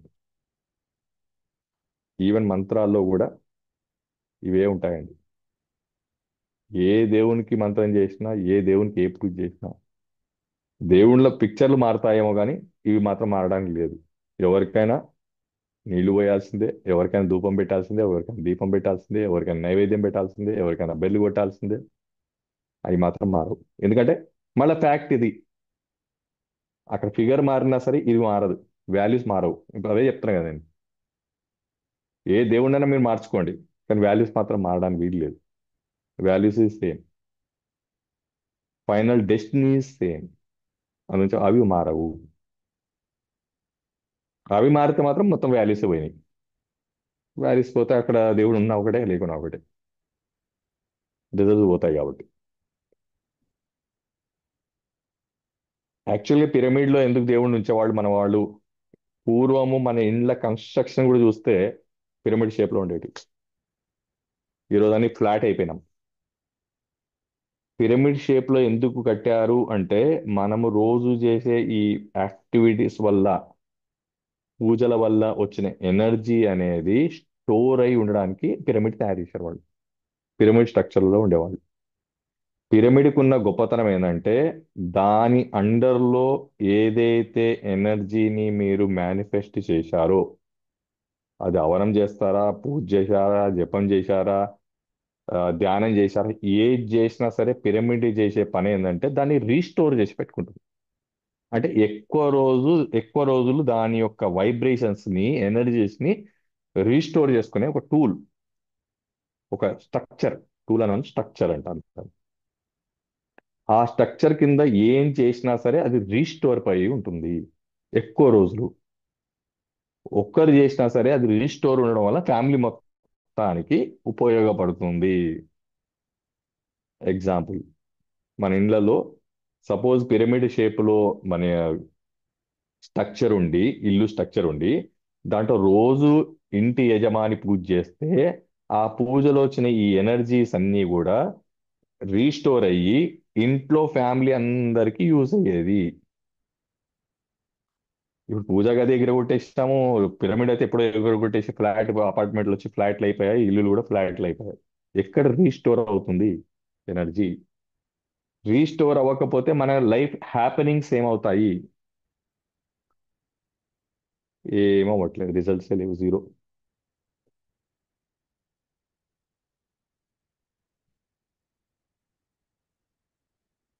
ఈవెన్ మంత్రాల్లో కూడా ఇవే ఉంటాయండి. ఏ దేవునికి మంత్రం చేసినా, ఏ దేవునికి ఏ పూజ చేసినా దేవుళ్ళ పిక్చర్లు మారుతాయేమో కానీ ఇవి మాత్రం మారడానికి లేదు. ఎవరికైనా నీళ్లు పోయాల్సిందే, ఎవరికైనా ధూపం పెట్టాల్సిందే, ఎవరికైనా దీపం పెట్టాల్సిందే, ఎవరికైనా నైవేద్యం పెట్టాల్సిందే, ఎవరికైనా బెల్లు కొట్టాల్సిందే. అవి మాత్రం మారవు. ఎందుకంటే మళ్ళీ ఫ్యాక్ట్ ఇది, అక్కడ ఫిగర్ మారినా సరే ఇది మారదు, వాల్యూస్ మారవు. ఇప్పుడు అదే చెప్తున్నా కదా నేను. ఏ దేవుడినైనా మీరు మార్చుకోండి, కానీ వాల్యూస్ మాత్రం మారడానికి వీలు లేదు. Values is same, final destiny same. అందుకే అవి మారవు. అవి మారితే మాత్రం మొత్తం వాల్యూస్ పోయినాయి. వాల్యూస్ పోతే అక్కడ దేవుడు ఉన్నా ఒకటే, లేకున్నా ఒకటే. రిజల్ట్స్ పోతాయి కాబట్టి. యాక్చువల్గా పిరమిడ్ లో ఎందుకు దేవుడిని ఉంచేవాళ్ళు మన వాళ్ళు? పూర్వము మన ఇండ్ల కన్స్ట్రక్షన్ కూడా చూస్తే పిరమిడ్ షేప్ లో ఉండేవి. ఈరోజు అన్ని ఫ్లాట్ అయిపోయినాం. పిరమిడ్ షేప్ లో ఎందుకు కట్టారు అంటే మనము రోజు చేసే ఈ యాక్టివిటీస్ వల్ల, పూజల వల్ల వచ్చిన ఎనర్జీ అనేది స్టోర్ అయి ఉండడానికి పిరమిడ్ తయారు చేశారు వాళ్ళు. పిరమిడ్ స్ట్రక్చర్ లో ఉండేవాళ్ళు. పిరమిడ్కి ఉన్న గొప్పతనం ఏంటంటే దాని అండర్లో ఏదైతే ఎనర్జీని మీరు మేనిఫెస్ట్ చేశారో, అది హవనం చేస్తారా, పూజ చేశారా, జపం చేశారా, ధ్యానం చేశారా, ఏది చేసినా సరే పిరమిడ్ చేసే పని ఏంటంటే దాన్ని రీస్టోర్ చేసి పెట్టుకుంటుంది. అంటే ఎక్కువ రోజులు దాని యొక్క వైబ్రేషన్స్ ని, ఎనర్జీస్ ని రీస్టోర్ చేసుకునే ఒక టూల్, ఒక స్ట్రక్చర్. టూల్ అని స్ట్రక్చర్ అంటారు. ఆ స్ట్రక్చర్ కింద ఏం చేసినా సరే అది రీస్టోర్ అయి ఉంటుంది ఎక్కువ రోజులు. ఒక్కరు చేసినా సరే అది రీస్టోర్ ఉండడం వల్ల ఫ్యామిలీ మొత్తానికి ఉపయోగపడుతుంది. ఎగ్జాంపుల్, మన ఇండ్లలో సపోజ్ పిరమిడ్ షేప్లో మన స్ట్రక్చర్ ఉండి, ఇల్లు స్ట్రక్చర్ ఉండి, దాంట్లో రోజు ఇంటి యజమాని పూజ చేస్తే ఆ పూజలో వచ్చిన ఈ ఎనర్జీస్ అన్నీ కూడా రీస్టోర్ అయ్యి ఇంట్లో ఫ్యామిలీ అందరికీ యూజ్ అయ్యేది. ఇప్పుడు పూజా గది ఎగిరగొట్టేస్తాము, పిరమిడ్ అయితే ఎప్పుడో ఎగిరగొట్టేసి ఫ్లాట్ అపార్ట్మెంట్లు వచ్చి ఫ్లాట్లు అయిపోయాయి, ఇల్లులు కూడా ఫ్లాట్లు అయిపోయాయి. ఎక్కడ రీస్టోర్ అవుతుంది ఎనర్జీ? రీస్టోర్ అవ్వకపోతే మన లైఫ్ హ్యాపెనింగ్స్ ఏమవుతాయి? ఏమవ్వట్లేదు, రిజల్ట్స్ లేవు, జీరో.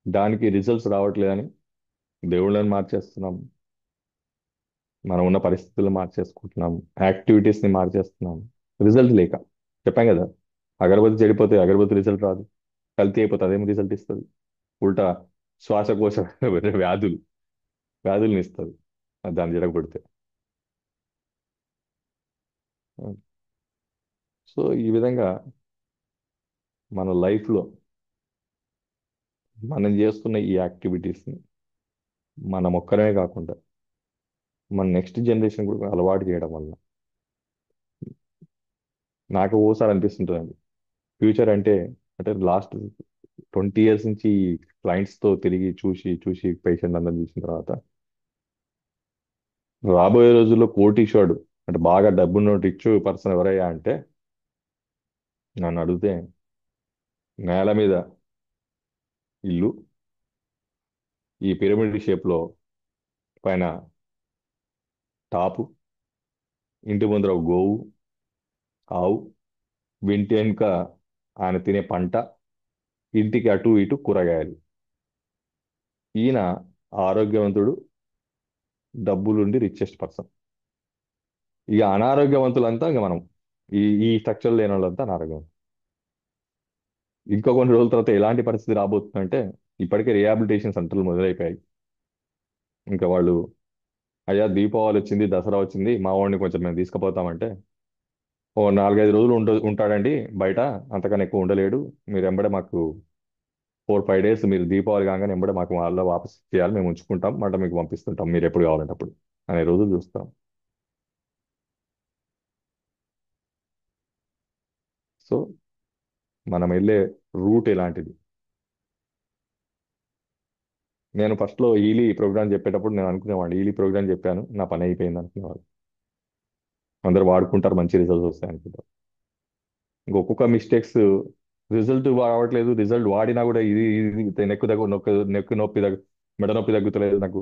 దానికి రిజల్ట్స్ రావట్లేదని దేవుళ్ళని మార్చేస్తున్నాం, మనం ఉన్న పరిస్థితులు మార్చేసుకుంటున్నాం, యాక్టివిటీస్ని మార్చేస్తున్నాం, రిజల్ట్ లేక. చెప్పాం కదా, అగరబత్తి చెడిపోతే అగరబత్తి రిజల్ట్ రాదు, కల్తీ అయిపోతే అదేం రిజల్ట్ ఇస్తుంది? ఉల్టా శ్వాసకోశ వ్యాధులు వ్యాధుల్ని ఇస్తుంది దాన్ని జరగబడితే. సో ఈ విధంగా మన లైఫ్లో మనం చేస్తున్న ఈ యాక్టివిటీస్ని మనం ఒక్కరమే కాకుండా మన నెక్స్ట్ జనరేషన్ కూడా అలవాటు చేయడం వల్ల నాకు ఓసారి అనిపిస్తుంటుందండి, ఫ్యూచర్ అంటే, అంటే లాస్ట్ 20 years నుంచి క్లయింట్స్తో తిరిగి చూసి చూసి పేషెంట్ అందరిని చూసిన తర్వాత రాబోయే రోజుల్లో కోటీశ్వరుడు అంటే బాగా డబ్బున్న రిచ్ పర్సన్ ఎవరయ్యా అంటే నన్ను అడిగితే నేల మీద ఇల్లు, ఈ పిరమిడ్ షేప్లో పైన టాపు, ఇంటి ముందర ఒక గోవు, ఆవు, ఇంటి వెనుక ఆయన తినే పంట, ఇంటికి అటు ఇటు కూరగాయలు. ఈయన ఆరోగ్యవంతుడు, డబ్బులుండి రిచెస్ట్ పర్సన్. ఇక అనారోగ్యవంతులంతా ఇక మనం, ఈ ఈ స్ట్రక్చర్ లేని వాళ్ళంతా అనారోగ్యం. ఇంకా కొన్ని రోజుల తర్వాత ఎలాంటి పరిస్థితి రాబోతుందంటే ఇప్పటికే రిహాబిలిటేషన్ సెంటర్లు మొదలైపోయాయి. ఇంకా వాళ్ళు, అయ్యా దీపావళి వచ్చింది, దసరా వచ్చింది, మా వాడిని కొంచెం మేము తీసుకుపోతామంటే ఓ 4-5 రోజులు ఉంటాడండి బయట, అంతకన్నా ఎక్కువ ఉండలేడు, మీరు ఎంబడే మాకు 4-5 days, మీరు దీపావళి కాగానే ఎంబడే మాకు వాళ్ళ వాపస్ చేయాలి, మేము ఉంచుకుంటాం మళ్ళీ మీకు పంపిస్తుంటాం, మీరు ఎప్పుడు కావాలంటే అప్పుడు అనే రోజులు చూస్తాం. సో మనం వెళ్ళే రూట్ ఎలాంటిది? నేను ఫస్ట్లో ఈలీ ప్రోగ్రామ్ చెప్పేటప్పుడు నేను అనుకునేవాడిని, ఈలీ ప్రోగ్రామ్ చెప్పాను నా పని అయిపోయింది అనుకునేవాడు. అందరూ వాడుకుంటారు, మంచి రిజల్ట్స్ వస్తాయి అనుకుంటారు. ఇంకొక మిస్టేక్స్, రిజల్ట్ రావట్లేదు, రిజల్ట్ వాడినా కూడా ఇది ఇది నెక్కు దగ్గర నొక్కు నొప్పి మెడ నొప్పి తగ్గుతలేదు నాకు,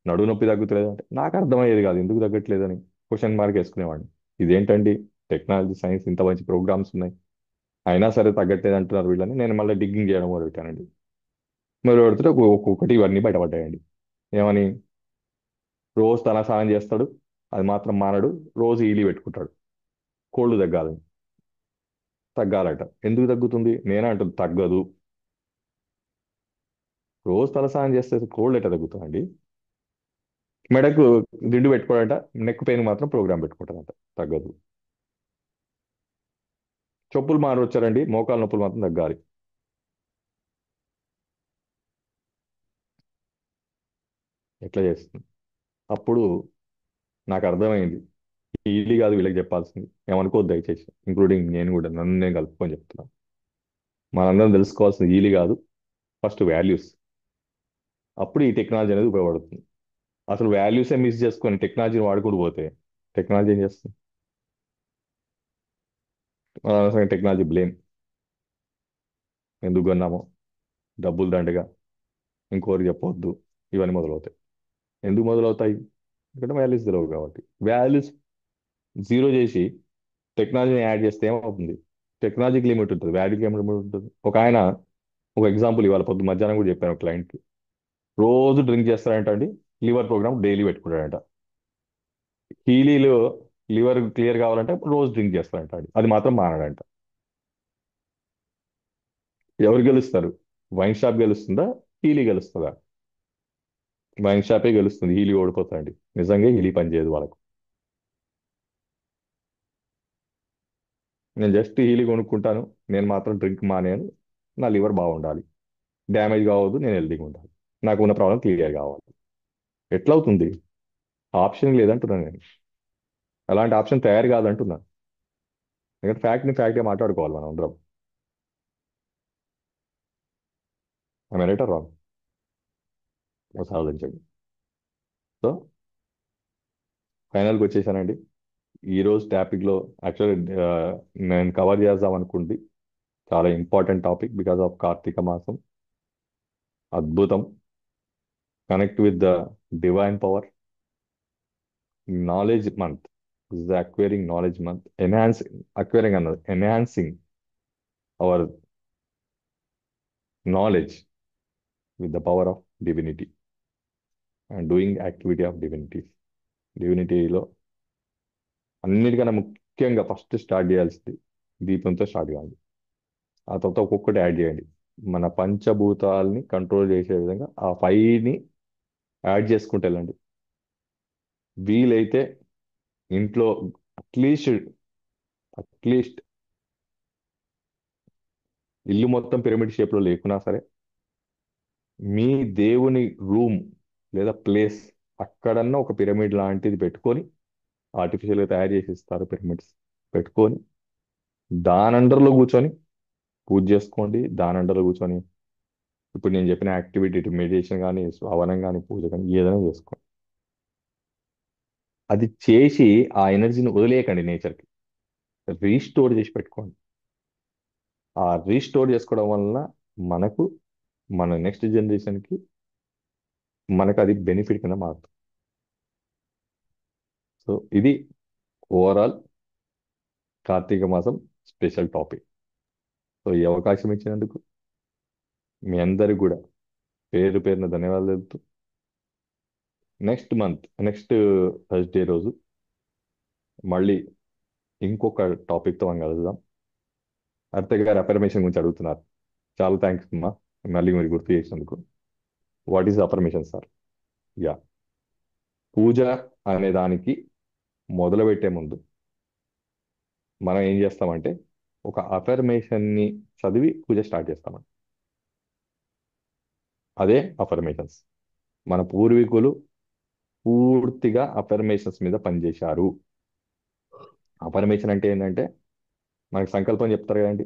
నడుము నొప్పి తగ్గుతలేదు అంటే నాకు అర్థమయ్యేది కాదు ఎందుకు తగ్గట్లేదని క్వశ్చన్ మార్క్ వేసుకునేవాడిని. ఇదేంటండి, టెక్నాలజీ సైన్స్ ఇంత మంచి ప్రోగ్రామ్స్ ఉన్నాయి, అయినా సరే తగ్గట్లేదు అంటున్నారు వీళ్ళని. నేను మళ్ళీ డిగ్గింగ్ చేయడం మొదలుపెట్టానండి. మొదలు పెడితే ఒక్కొక్కటి ఇవన్నీ బయటపడ్డాయండి. ఏమని? రోజు తలస్నానం చేస్తాడు, అది మాత్రం మానడు, రోజు ఈలీ పెట్టుకుంటాడు కోళ్ళు తగ్గాలని. తగ్గాలట. ఎందుకు తగ్గుతుంది? నేనే అంటుంది తగ్గదు. రోజు తలస్నానం చేస్తే కోళ్ళు ఎట్లా తగ్గుతుందండి? మెడకు దిండు పెట్టుకోవాలంట, నెక్ పెయిన్ మాత్రం ప్రోగ్రామ్ పెట్టుకుంటారంట, తగ్గదు. చెప్పులు మారొచ్చారండి, మోకాలు నొప్పులు మాత్రం తగ్గాలి. ఎట్లా చేస్తుంది? అప్పుడు నాకు అర్థమైంది, ఈలీ కాదు వీళ్ళకి చెప్పాల్సింది. ఏమనుకోవద్దు దయచేసి, ఇంక్లూడింగ్ నేను కూడా, నన్ను నేను కలుపుకొని చెప్తున్నాను. మనందరం తెలుసుకోవాల్సింది ఈలీ కాదు, ఫస్ట్ వాల్యూస్. అప్పుడు ఈ టెక్నాలజీ అనేది ఉపయోగపడుతుంది. అసలు వాల్యూసే మిస్ చేసుకొని టెక్నాలజీని వాడుకుంటూ పోతే టెక్నాలజీ ఏం చేస్తుంది? Technology blame. ఎందుకు కొన్నామో, డబ్బులు దండగా, ఇంకోరికి చెప్పవద్దు, ఇవన్నీ మొదలవుతాయి. ఎందుకు మొదలవుతాయి? ఎందుకంటే వాల్యూస్ తెలియవు కాబట్టి. వాల్యూస్ జీరో చేసి టెక్నాలజీని యాడ్ చేస్తే ఏమవుతుంది? టెక్నాలజీకి లిమిట్ ఉంటుంది, వాల్యూకి ఏం లిమిట్ ఉంటుంది? ఒక ఆయన, ఒక ఎగ్జాంపుల్ ఇవాళ పొద్దు మధ్యాహ్నం కూడా చెప్పాను ఒక క్లయింట్కి. రోజు డ్రింక్ చేస్తాడంట అండి, లివర్ ప్రోగ్రామ్ డైలీ పెట్టుకుంటాడంట. హీలీలో లివర్ క్లియర్ కావాలంటే రోజు డ్రింక్ చేస్తాడంట అండి, అది మాత్రం మానడంట. ఎవరు గెలుస్తారు? వైన్ షాప్ గెలుస్తుందా, హీలీ గెలుస్తుందా? వైన్ షాపే గెలుస్తుంది, హీలీ ఓడిపోతాడండి. నిజంగా హీలీ పనిచేయదు వాళ్ళకు. నేను జస్ట్ హీలీ కొనుక్కుంటాను, నేను మాత్రం డ్రింక్ మానేను, నా లివర్ బాగుండాలి, డ్యామేజ్ కావద్దు, నేను హెల్తీగా ఉండాలి, నాకు ఉన్న ప్రాబ్లం క్లియర్ కావాలి. ఎట్లా అవుతుంది? ఆప్షన్ లేదంటున్నాను నేను. అలాంటి ఆప్షన్ తయారు కాదంటున్నాను. ఎందుకంటే ఫ్యాక్ట్ని ఫ్యాక్ట్గా మాట్లాడుకోవాలి మనం అందరం. I right or wrong? సాధించండి. సో ఫైనల్కి వచ్చేసానండి. ఈ రోజు టాపిక్లో యాక్చువల్గా నేను కవర్ చేద్దాం అనుకుంది చాలా important topic because of Karthika మాసం. అద్భుతం. Connect with the divine power. Knowledge month is the acquiring knowledge month. Acquiring అన్నది enhancing our knowledge with the power of divinity and doing activity of divinities. డివినిటీలో అన్నిటికన్నా ముఖ్యంగా first start చేయాల్సింది దీపంతో start కావాలి. ఆ తర్వాత ఒక్కొక్కటి యాడ్ చేయండి. మన పంచభూతాలని కంట్రోల్ చేసే విధంగా ఆ ఫైవ్ని యాడ్ చేసుకుంటూ వెళ్ళండి. వీలైతే ఇంట్లో అట్లీస్ట్ అట్లీస్ట్ ఇల్లు మొత్తం పిరమిడ్ షేప్లో లేకున్నా సరే, మీ దేవుని రూమ్ లేదా ప్లేస్ అక్కడన్నా ఒక పిరమిడ్ లాంటిది పెట్టుకొని, ఆర్టిఫిషియల్గా తయారు చేసి ఇస్తారు పిరమిడ్స్, పెట్టుకొని దాని అండర్లో కూర్చొని పూజ చేసుకోండి. దాని అండర్లో కూర్చొని ఇప్పుడు నేను చెప్పిన యాక్టివిటీ, మెడిటేషన్ కానీ, శ్రవణం కానీ, పూజ కానీ ఏదైనా చేసుకోండి. అది చేసి ఆ ఎనర్జీని వదిలేయకండి నేచర్కి, రీస్టోర్ చేసి పెట్టుకోండి. ఆ రీస్టోర్ చేసుకోవడం వలన మనకు, మన నెక్స్ట్ జనరేషన్కి మనకు అది బెనిఫిట్ కింద మారుతుంది. సో ఇది ఓవరాల్ కార్తీక మాసం స్పెషల్ టాపిక్. సో ఈ అవకాశం ఇచ్చినందుకు మీ అందరికి కూడా పేరు పేరున ధన్యవాదాలు తెలుపుతూ, నెక్స్ట్ థర్స్డే రోజు మళ్ళీ ఇంకొక టాపిక్తో మనం కలుద్దాం. అర్త గారు అఫర్మేషన్ గురించి అడుగుతున్నారు. చాలా థ్యాంక్స్ అమ్మా, మళ్ళీ మీరు గుర్తు చేసినందుకు. What is affirmation sir? Yeah, పూజ అనే దానికి మొదలుపెట్టే ముందు మనం ఏం చేస్తామంటే ఒక అఫర్మేషన్ని చదివి పూజ స్టార్ట్ చేస్తామండి. అదే అఫర్మేషన్స్. మన పూర్వీకులు పూర్తిగా అఫర్మేషన్స్ మీద పనిచేశారు. అఫర్మేషన్ అంటే ఏంటంటే మనకి సంకల్పం చెప్తారు కదండి.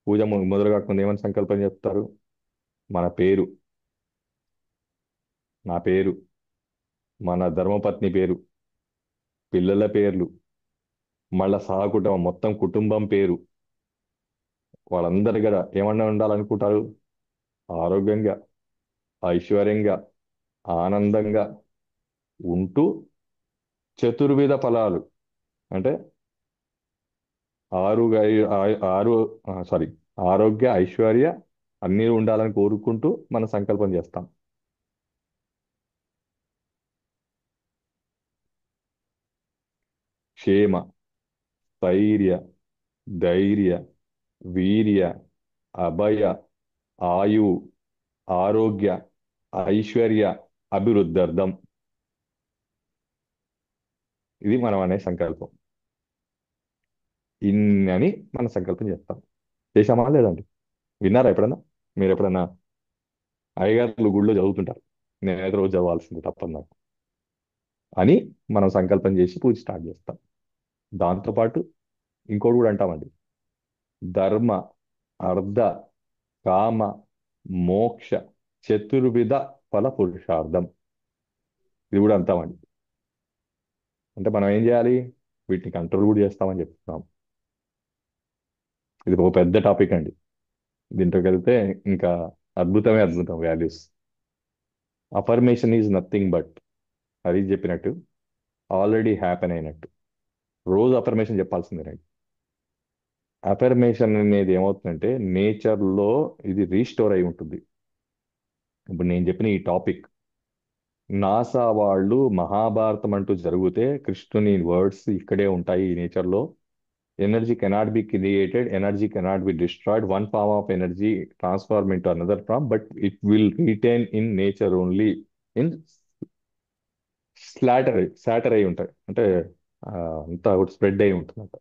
పూజ మొదలు కాకుండా ఏమని సంకల్పం చెప్తారు? మన పేరు, నా పేరు, మన ధర్మపత్ని పేరు, పిల్లల పేర్లు, మళ్ళా సహకుటుంబం మొత్తం కుటుంబం పేరు, వాళ్ళందరి కూడా ఏమన్నా ఉండాలనుకుంటారు? ఆరోగ్యంగా, ఐశ్వర్యంగా, ఆనందంగా, ఉంటూ చతుర్విధ ఫలాలు అంటే ఆరు ఆరు సారీ ఆరోగ్య ఐశ్వర్య అన్నీ ఉండాలని కోరుకుంటూ మనం సంకల్పం చేస్తాం. క్షేమ, స్థైర్య, ధైర్య, వీర్య, అభయ, ఆయు, ఆరోగ్య, ఐశ్వర్య, అభివృద్ధార్థం. ఇది మనం అనే సంకల్పం. ఇన్ని అని మనం సంకల్పం చేస్తాం. చేశామా లేదండి? విన్నారా ఎప్పుడన్నా? మీరు ఎప్పుడన్నా అయ్యగారులు గుళ్ళో చదువుతుంటారు, నేనైతే రోజు చదవాల్సింది తప్పదు నాకు అని మనం సంకల్పం చేసి పూజ స్టార్ట్ చేస్తాం. దాంతోపాటు ఇంకోటి కూడా అంటామండి. ధర్మ, అర్థ, కామ, మోక్ష చతుర్విధ ఫల పురుషార్థం. ఇది కూడా అంటామండి. అంటే మనం ఏం చేయాలి? వీటిని కంట్రోల్ కూడా చేస్తామని చెప్తున్నాం. ఇది ఒక పెద్ద టాపిక్ అండి. దీంట్లోకి వెళ్తే ఇంకా అద్భుతమే అద్భుతం values. Affirmation is nothing but అది చెప్పినట్టు ఆల్రెడీ హ్యాపెన్ అయినట్టు. రోజు అఫర్మేషన్ చెప్పాల్సిందేనండి. అఫర్మేషన్ అనేది ఏమవుతుందంటే నేచర్లో ఇది రీస్టోర్ అయి ఉంటుంది. ఇప్పుడు నేను చెప్పిన ఈ టాపిక్ నాసా వాళ్ళు మహాభారతం అంటూ జరిగితే కృష్ణుని వర్డ్స్ ఇక్కడే ఉంటాయి ఈ నేచర్లో. Energy cannot be created, energy cannot be destroyed, one form of energy transform into another form, but it will retain in nature only in సాటర్ అయి ఉంటాయి. అంటే ఆ, అంతా ఒకటి స్ప్రెడ్ అయి ఉంటుంది.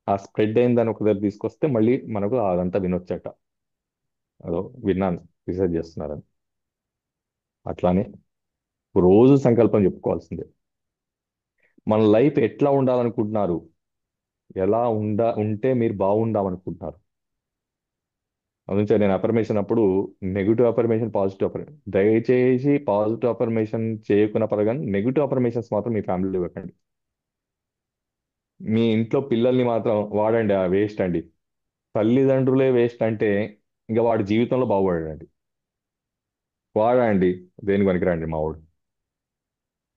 ఆ స్ప్రెడ్ అయిన దాన్ని ఒక దగ్గర తీసుకొస్తే మళ్ళీ మనకు అదంతా వినొచ్చట. అదో విన్నాను, రీసెర్చ్ చేస్తున్నారని. అట్లానే రోజు సంకల్పం చెప్పుకోవాల్సిందే. మన లైఫ్ ఎట్లా ఉండాలనుకుంటున్నారు? ఎలా ఉంటే మీరు బాగుండాలనుకుంటున్నారు? అందుకే నేను అఫర్మేషన్ అప్పుడు నెగిటివ్ అఫర్మేషన్, పాజిటివ్ అఫర్మేషన్, దయచేసి పాజిటివ్ అఫర్మేషన్ చేయకున్న పరగానే నెగిటివ్ అఫర్మేషన్స్ మాత్రం మీ ఫ్యామిలీలో ఇవ్వకండి. మీ ఇంట్లో పిల్లల్ని మాత్రం వాడండి, ఆ వేస్ట్ అండి. తల్లిదండ్రులే వేస్ట్ అంటే ఇంకా వాడి జీవితంలో బాగుపడండి. వాడండి, దేనికి పనికిరండి మావాడు.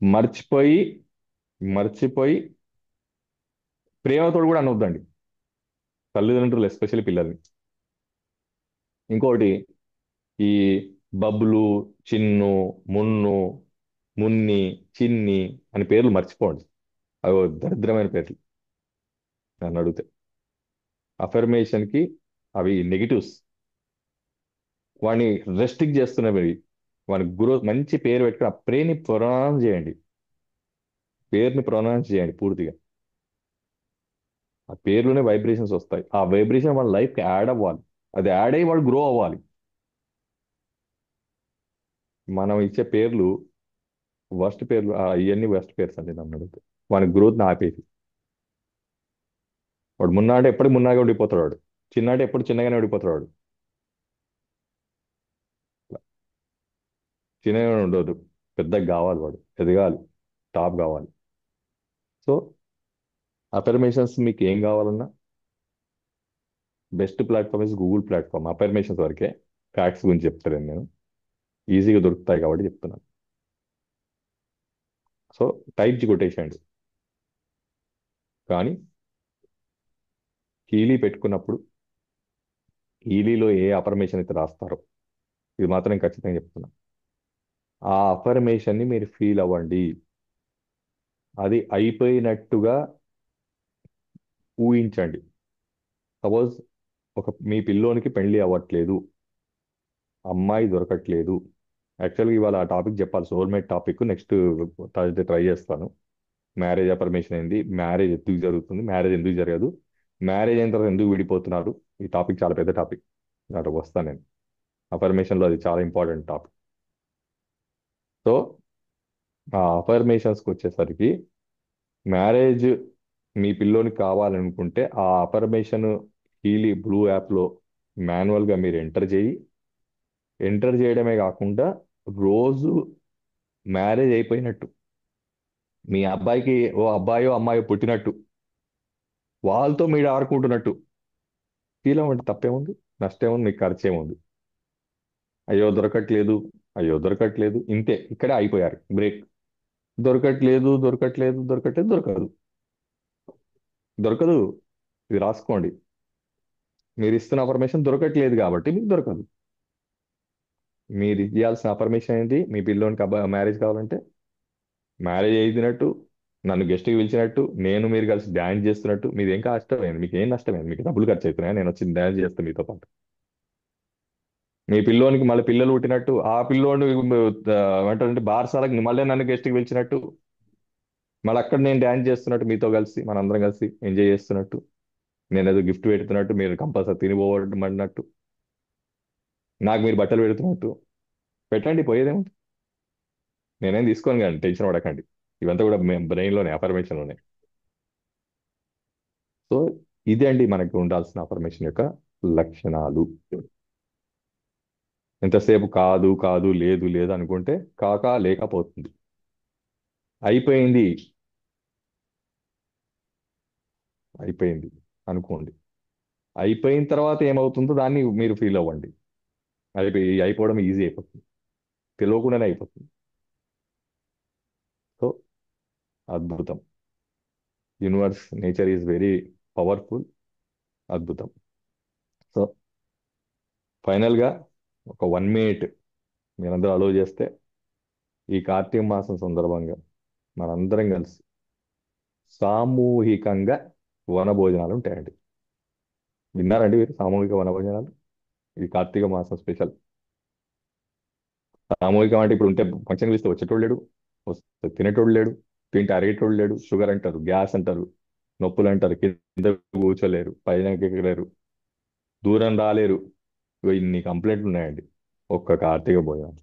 మర్చిపోయి మర్చిపోయి ప్రేమతోడు కూడా అనొద్దండి తల్లిదండ్రులు, ఎస్పెషల్లీ పిల్లల్ని. ఇంకోటి, ఈ బబ్లు, చిన్ను, మున్ను, మున్ని, చిన్ని అని పేర్లు మర్చిపోండి. అవి దరిద్రమైన పేర్లు నన్ను అడిగితే. అఫర్మేషన్ కి అవి నెగిటివ్స్. వాడిని రెస్ట్రిక్ట్ చేస్తున్నవి. వాని గ్రోత్ మంచి పేరు పెట్టుకుని ఆ ప్రేని ప్రొనౌన్స్ చేయండి. పేరుని ప్రొనౌన్స్ చేయండి పూర్తిగా. ఆ పేరులోనే వైబ్రేషన్స్ వస్తాయి. ఆ వైబ్రేషన్ వాళ్ళ లైఫ్కి యాడ్ అవ్వాలి. అది యాడ్ అయ్యి వాడు గ్రో అవ్వాలి. మనం ఇచ్చే పేర్లు వర్స్ట్ పేర్లు, ఇవన్నీ వర్స్ట్ పేర్స్ అండి నన్ను అడిగితే. వాని గ్రోత్ ఆపేసి. వాడు మున్నా అంటే ఎప్పటికి మున్నాగా ఉండిపోతాడు. వాడు చిన్న అంటే ఎప్పుడు చిన్నగానే ఉండిపోతాడు. వాడు చిన్నగా ఉండదు, పెద్దగా కావాలి. వాడు ఎదగాలి, టాప్ కావాలి. సో అఫర్మేషన్స్ మీకు ఏం కావాలన్నా best platform is Google platform. Affirmations వరకే, ఫ్యాక్ట్స్ గురించి చెప్తాను నేను. ఈజీగా దొరుకుతాయి కాబట్టి చెప్తున్నాను. సో టైప్ కొట్టేసేయండి. కానీ హీలీ పెట్టుకున్నప్పుడు హీలీలో ఏ అఫర్మేషన్ అయితే రాస్తారో ఇది మాత్రం నేను ఖచ్చితంగా చెప్తున్నా. ఆ అఫర్మేషన్ ని మీరు ఫీల్ అవ్వండి. అది అయిపోయినట్టుగా ఊహించండి. సపోజ్ మీ పిల్లోనికి పెళ్లి అవ్వట్లేదు, అమ్మాయి దొరకట్లేదు. యాక్చువల్గా ఇవాళ ఆ టాపిక్ చెప్పాలి, soulmate topic. Next Thursday try చేస్తాను. మ్యారేజ్ అఫర్మేషన్ ఏంది, మ్యారేజ్ ఎందుకు జరుగుతుంది, మ్యారేజ్ ఎందుకు జరగదు, మ్యారేజ్ అయిన తర్వాత ఎందుకు విడిపోతున్నారు. ఈ టాపిక్ చాలా పెద్ద టాపిక్, దాంట్లోకి వస్తాను నేను. అఫర్మేషన్లో అది చాలా ఇంపార్టెంట్ టాపిక్. సో ఆ అఫర్మేషన్స్కి వచ్చేసరికి మ్యారేజ్ మీ పిల్లోనికి కావాలనుకుంటే ఆ అఫర్మేషన్ హీలీ బ్లూ యాప్లో మాన్యువల్గా మీరు ఎంటర్ చేయి. ఎంటర్ చేయడమే కాకుండా రోజు మ్యారేజ్ అయిపోయినట్టు, మీ అబ్బాయికి ఓ అబ్బాయో అమ్మాయో పుట్టినట్టు, వాళ్ళతో మీరు ఆడుకుంటున్నట్టు ఫీల్ అవ్వండి. తప్పేముంది, నష్టమేముంది, మీకు ఖర్చేముంది. అయ్యో దొరకట్లేదు, అయ్యో దొరకట్లేదు, ఇంతే, ఇక్కడే అయిపోయారు, బ్రేక్. దొరకట్లేదు దొరకట్లేదు దొరకట్లేదు దొరకదు. దొరకదు. ఇది రాసుకోండి. మీరు ఇస్తున్న అఫర్మేషన్ దొరకట్లేదు కాబట్టి మీకు దొరకదు. మీరు ఇవ్వాల్సిన అఫర్మేషన్ ఏంటి? మీ పిల్లోనికి మ్యారేజ్ కావాలంటే మ్యారేజ్ అయినట్టు, నన్ను గెస్ట్కి పిలిచినట్టు, నేను మీరు కలిసి డ్యాన్స్ చేస్తున్నట్టు. మీది ఏం కష్టమైంది? మీకు ఏం నష్టమైంది? మీకు డబ్బులు ఖర్చు అవుతున్నాయా నేను వచ్చి డ్యాన్స్ చేస్తాను మీతో పాటు? మీ పిల్లోనికి మళ్ళీ పిల్లలు పుట్టినట్టు, ఆ పిల్లోని ఏమంటారంటే బారసాలకు మళ్ళీ నన్ను గెస్ట్కి పిలిచినట్టు, మళ్ళీ అక్కడ నేను డ్యాన్స్ చేస్తున్నట్టు మీతో కలిసి మనందరం కలిసి ఎంజాయ్ చేస్తున్నట్టు, నేను ఏదో గిఫ్ట్ పెడుతున్నట్టు, మీరు కంపల్సరీ తినిపోవడమన్నట్టు, నాకు మీరు బట్టలు పెడుతున్నట్టు. పెట్టండి, పోయేదేమో. నేనేం తీసుకోను కానీ టెన్షన్ పడకండి. ఇవంతా కూడా బ్రెయిన్లోనే అఫర్మేషన్ ఉన్నాయి. సో ఇదే అండి మనకు ఉండాల్సిన అఫర్మేషన్ యొక్క లక్షణాలు. ఎంతసేపు కాదు కాదు లేదు లేదు అనుకుంటే కాక లేకపోతుంది. అయిపోయింది అయిపోయింది అనుకోండి. అయిపోయిన తర్వాత ఏమవుతుందో దాన్ని మీరు ఫీల్ అవ్వండి. అయిపోవడం ఈజీ అయిపోతుంది, తెలియకుండానే అయిపోతుంది. సో అద్భుతం. Universe, nature is very powerful. అద్భుతం. సో ఫైనల్గా ఒక 1 మినిట్ మీరందరూ అలో చేస్తే, ఈ కార్తీక మాసం సందర్భంగా మనందరం కలిసి సామూహికంగా వనభోజనాలు ఉంటాయండి. విన్నారండి మీరు? సామూహిక వనభోజనాలు ఇది కార్తీక మాసం స్పెషల్. సామూహికం అంటే ఇప్పుడు ఉంటే ఫంక్షన్ ఇస్తే వచ్చేటోడు లేడు, వస్తే తినేటోడు లేడు, తింటే అరిగేటోడు లేడు, షుగర్ అంటారు, గ్యాస్ అంటారు, నొప్పులు అంటారు, కింద కూర్చోలేరు, పైన ఎక్కలేరు, దూరం రాలేరు. ఇగో ఇన్ని కంప్లైంట్లు ఉన్నాయండి ఒక్క కార్తీక భోజనం.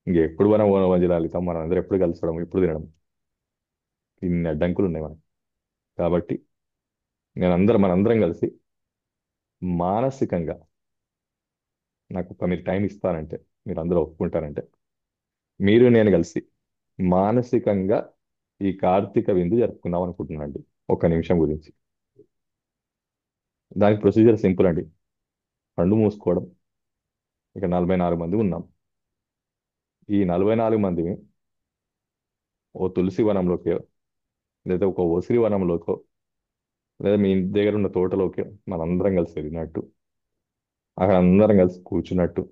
ఇంకెప్పుడు మనం వనభోజనాలు ఇస్తాం? మనం అందరూ ఎప్పుడు కలుసుకోవడం, ఎప్పుడు తినడం? ఇన్ని అడ్డంకులు ఉన్నాయి మనకి. కాబట్టి మనందరం కలిసి మానసికంగా, నాకు ఒక మీరు టైం ఇస్తారంటే, మీరు అందరూ ఒప్పుకుంటారంటే, మీరు నేను కలిసి మానసికంగా ఈ కార్తీక విందు జరుపుకుందాం అనుకుంటున్నానండి. ఒక్క నిమిషం గురించి. దానికి ప్రొసీజర్ సింపుల్ అండి. కళ్ళు మూసుకోవడం. ఇక 44 మంది ఉన్నాం. ఈ 44 మందిని ఓ తులసి వనంలోకి, లేదా ఒక ఉసిరి వనంలోకో, లేదా మీ ఇంటి దగ్గర ఉన్న తోటలోకి మనందరం కలిసి వెళ్ళినట్టు, అక్కడ అందరం కలిసి కూర్చున్నట్టు,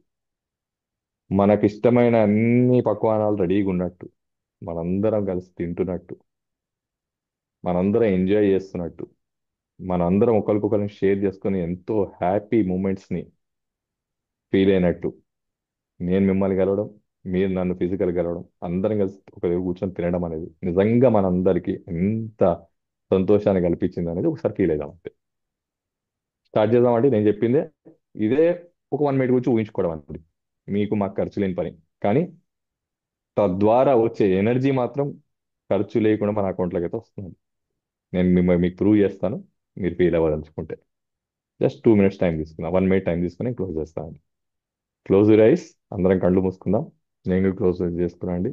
మనకిష్టమైన అన్ని పక్వానాలు రెడీగా ఉన్నట్టు, మనందరం కలిసి తింటున్నట్టు, మనందరం ఎంజాయ్ చేస్తున్నట్టు, మనందరం ఒకరికొకరిని షేర్ చేసుకొని ఎంతో హ్యాపీ మూమెంట్స్ని ఫీల్ అయినట్టు, నేను మిమ్మల్ని కలవడం, మీరు నన్ను ఫిజికల్ కలవడం, అందరం కలిసి ఒక దగ్గర కూర్చొని తినడం అనేది నిజంగా మనందరికీ ఎంత సంతోషాన్ని కల్పించింది అనేది ఒకసారి ఫీల్ అవుదాం అంతే. స్టార్ట్ చేద్దామండి. నేను చెప్పిందే ఇదే. ఒక 1 మినిట్ గురించి ఊహించుకోవడం అండి. మీకు మాకు ఖర్చు లేని పని. కానీ తద్వారా వచ్చే ఎనర్జీ మాత్రం ఖర్చు లేకుండా మన అకౌంట్లోకి అయితే వస్తుంది. నేను మిమ్మల్ని మీకు ప్రూవ్ చేస్తాను, మీరు ఫీల్ అవ్వదలుచుకుంటే. జస్ట్ 2 మినిట్స్ టైం తీసుకున్నా, 1 మినిట్ టైం తీసుకుని క్లోజ్ చేస్తాను. Close your eyes. అందరం కళ్ళు మూసుకుందాం. నేను క్లోజ్ చేసుకున్నా అండి.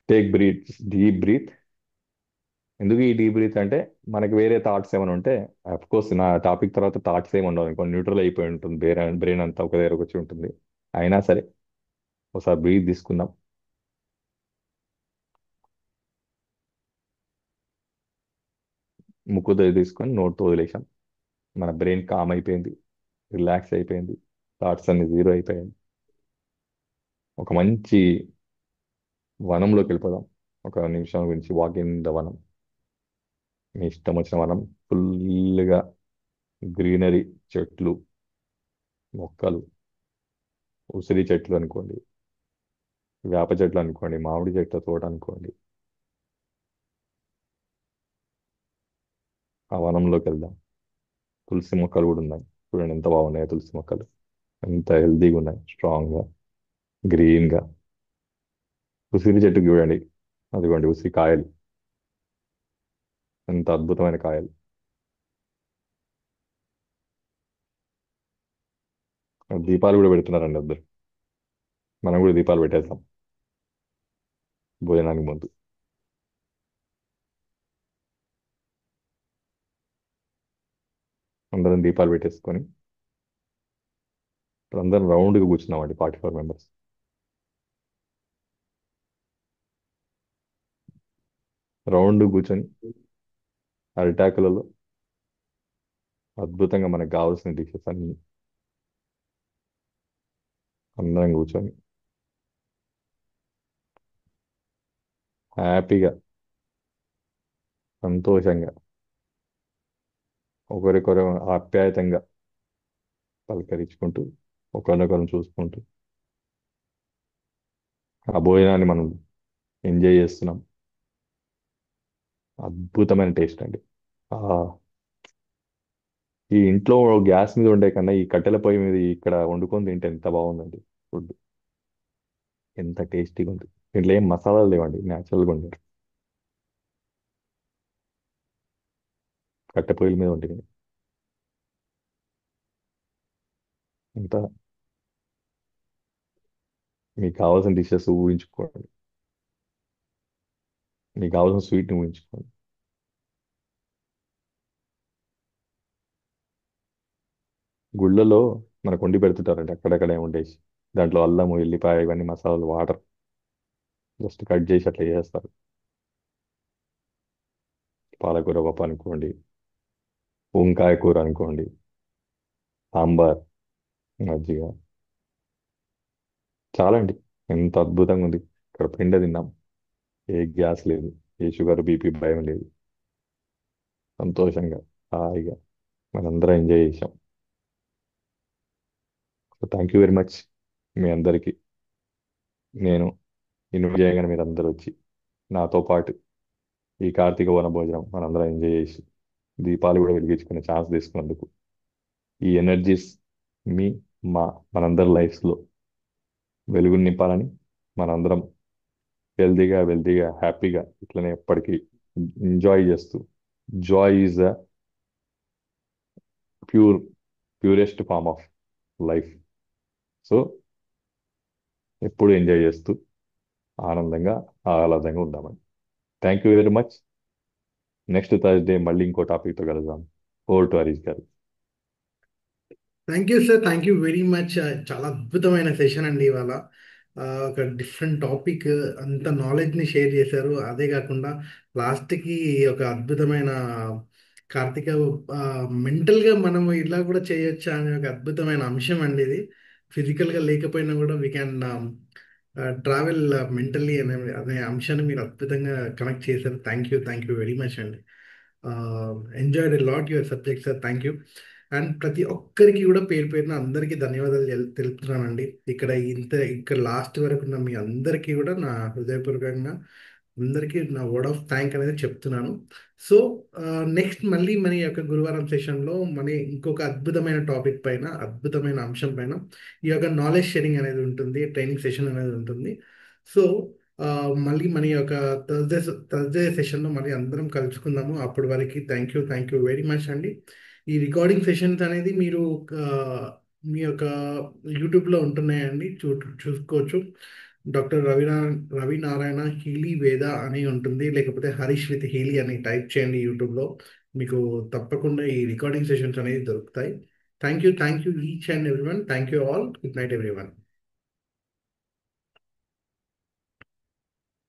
Take breath, deep breath. ఎందుకు ఈ డీప్ బ్రీత్ అంటే, మనకి వేరే థాట్స్ ఏమైనా ఉంటే, అఫ్ కోర్స్ నా టాపిక్ తర్వాత థాట్స్ ఏమి ఉండవు, ఇంకో న్యూట్రల్ అయిపోయి ఉంటుంది, బ్రెయిన్ అంతా ఒక దగ్గరకు వచ్చి ఉంటుంది. అయినా సరే ఒకసారి బ్రీత్ తీసుకుందాం. ముక్కు తీసుకొని నోట్తో వదిలేసాం. మన బ్రెయిన్ కామ్ అయిపోయింది, రిలాక్స్ అయిపోయింది, థాట్స్ అన్ని జీరో అయిపోయాయి. ఒక మంచి వనంలోకి వెళ్ళిపోదాం. ఒక నిమిషం గురించి వాక్ ఇన్ ద వనం. మీ ఇష్టం వచ్చిన వనం, ఫుల్గా గ్రీనరీ, చెట్లు, మొక్కలు, ఉసిరి చెట్లు అనుకోండి, వేప చెట్లు అనుకోండి, మామిడి చెట్ల తోట అనుకోండి. ఆ వనంలోకి వెళ్దాం. తులసి మొక్కలు కూడా ఉన్నాయి. చూడండి ఎంత బాగున్నాయో తులసి మొక్కలు, ఎంత హెల్తీగా ఉన్నాయి, స్ట్రాంగ్గా, గ్రీన్గా. ఉసిరి చెట్టు చూడండి, అదిగోండి ఉసిరి కాయలు, ఎంత అద్భుతమైన కాయలు. దీపాలు కూడా పెడుతున్నారండి అందరు. మనం కూడా దీపాలు పెట్టేస్తాం భోజనానికి ముందు. అందరం దీపాలు పెట్టేసుకొని ఇప్పుడు అందరం రౌండ్గా కూర్చున్నామండి, 44 మెంబర్స్. రౌండ్ కూర్చొని అరిటాకులలో అద్భుతంగా మనకు కావాల్సిన డిషెస్ అన్ని అందరం కూర్చొని హ్యాపీగా సంతోషంగా ఒకరికొకరు ఆప్యాయతంగా పలకరించుకుంటూ ఒకరినొకరు చూసుకుంటూ ఆ భోజనాన్ని మనం ఎంజాయ్ చేస్తున్నాం. అద్భుతమైన టేస్ట్ అండి. ఆ, ఈ ఇంట్లో గ్యాస్ మీద ఉండే కన్నా ఈ కట్టెల పొయ్యి మీద ఇక్కడ వండుకొని తింటే ఎంత బాగుందండి. ఫుడ్ ఎంత టేస్టీగా ఉంది. దీంట్లో ఏం మసాలాలు లేవండి, న్యాచురల్గా ఉండేది కట్టె పొయ్యిల మీద ఉంటుంది. ఎంత మీకు కావాల్సిన డిషెస్ ఊహించుకోండి, మీకు కావాల్సిన స్వీట్ని ఊహించుకోండి. గుళ్ళలో మనకు వండి పెడుతుంటారండి అక్కడక్కడే ఉండేసి, దాంట్లో అల్లము ఎల్లిపాయ ఇవన్నీ మసాలాలు వాటర్ జస్ట్ కట్ చేసి అట్లా చేస్తారు. పాలకూర పప్పు అనుకోండి, వంకాయ కూర అనుకోండి, సాంబార్, మజ్జిగ, చాలా అండి. ఎంత అద్భుతంగా ఉంది. ఇక్కడ పిండ తిన్నాం, ఏ గ్యాస్ లేదు, ఏ షుగర్ బీపీ భయం లేదు. సంతోషంగా హాయిగా మనందరం ఎంజాయ్ చేసాం. So thank you very much మీ అందరికీ. నేను ఇన్వైట్ చేయగానే మీరు అందరూ వచ్చి నాతో పాటు ఈ కార్తీక వన భోజనం మనందరం ఎంజాయ్ చేసి దీపాలు కూడా వెలిగించుకునే ఛాన్స్ తీసుకున్నందుకు, ఈ ఎనర్జీస్ మీ మా మనందరి లైఫ్స్లో వెలుగుని నింపాలని, మనందరం హెల్తీగా వెల్తీగా హ్యాపీగా ఇట్లనే ఎప్పటికీ ఎంజాయ్ చేస్తూ, joy is the pure purest form of life. So ఎప్పుడు ఎంజాయ్ చేస్తూ ఆనందంగా ఆహ్లాదంగా ఉందామని. Thank you very much. Next Thursday మళ్ళీ ఇంకో టాపిక్తో కలుద్దాం. ఓవర్ టు హరీష్ గారు. Thank you sir, thank you very much. చాలా అద్భుతమైన సెషన్ అండి ఇవాళ. ఒక డిఫరెంట్ టాపిక్, అంత నాలెడ్జ్ని షేర్ చేశారు. అదే కాకుండా లాస్ట్కి ఒక అద్భుతమైన కార్తీక, మెంటల్గా మనం ఇలా కూడా చేయొచ్చా అనే ఒక అద్భుతమైన అంశం అండి ఇది. ఫిజికల్గా లేకపోయినా కూడా వీ క్యాన్ ట్రావెల్ మెంటల్లీ అనే అంశాన్ని మీరు అద్భుతంగా కనెక్ట్ చేశారు. థ్యాంక్ యూ వెరీ మచ్ అండి. Enjoyed lot your subject sir. Thank you. And ప్రతి ఒక్కరికి కూడా పేరు పేరున అందరికీ ధన్యవాదాలు తెలుపుతున్నానండి. ఇక్కడ లాస్ట్ వరకు ఉన్న మీ అందరికీ కూడా నా హృదయపూర్వకంగా అందరికీ నా వర్డ్ ఆఫ్ థ్యాంక్ అనేది చెప్తున్నాను. సో నెక్స్ట్ మళ్ళీ మన యొక్క గురువారం సెషన్లో మన ఇంకొక అద్భుతమైన టాపిక్ పైన, అద్భుతమైన అంశం పైన ఈ యొక్క నాలెడ్జ్ షేరింగ్ అనేది ఉంటుంది, ట్రైనింగ్ సెషన్ అనేది ఉంటుంది. సో ఆ, మళ్ళీ మన యొక్క థర్స్డే సెషన్లో మళ్ళీ అందరం కలుసుకుందాము. అప్పటి వరకు థ్యాంక్ యూ వెరీ మచ్ అండి. ఈ రికార్డింగ్ సెషన్స్ అనేది మీరు ఆ, మీ యొక్క యూట్యూబ్లో ఉంటున్నాయండి, చూసుకోవచ్చు. డాక్టర్ రవినారాయణ హీలీ వేద అని ఉంటుంది, లేకపోతే హరీష్ విత్ హీలీ అని టైప్ చేయండి యూట్యూబ్లో. మీకు తప్పకుండా ఈ రికార్డింగ్ సెషన్స్ అనేది దొరుకుతాయి. Thank you each and everyone. Thank you all. Good night everyone.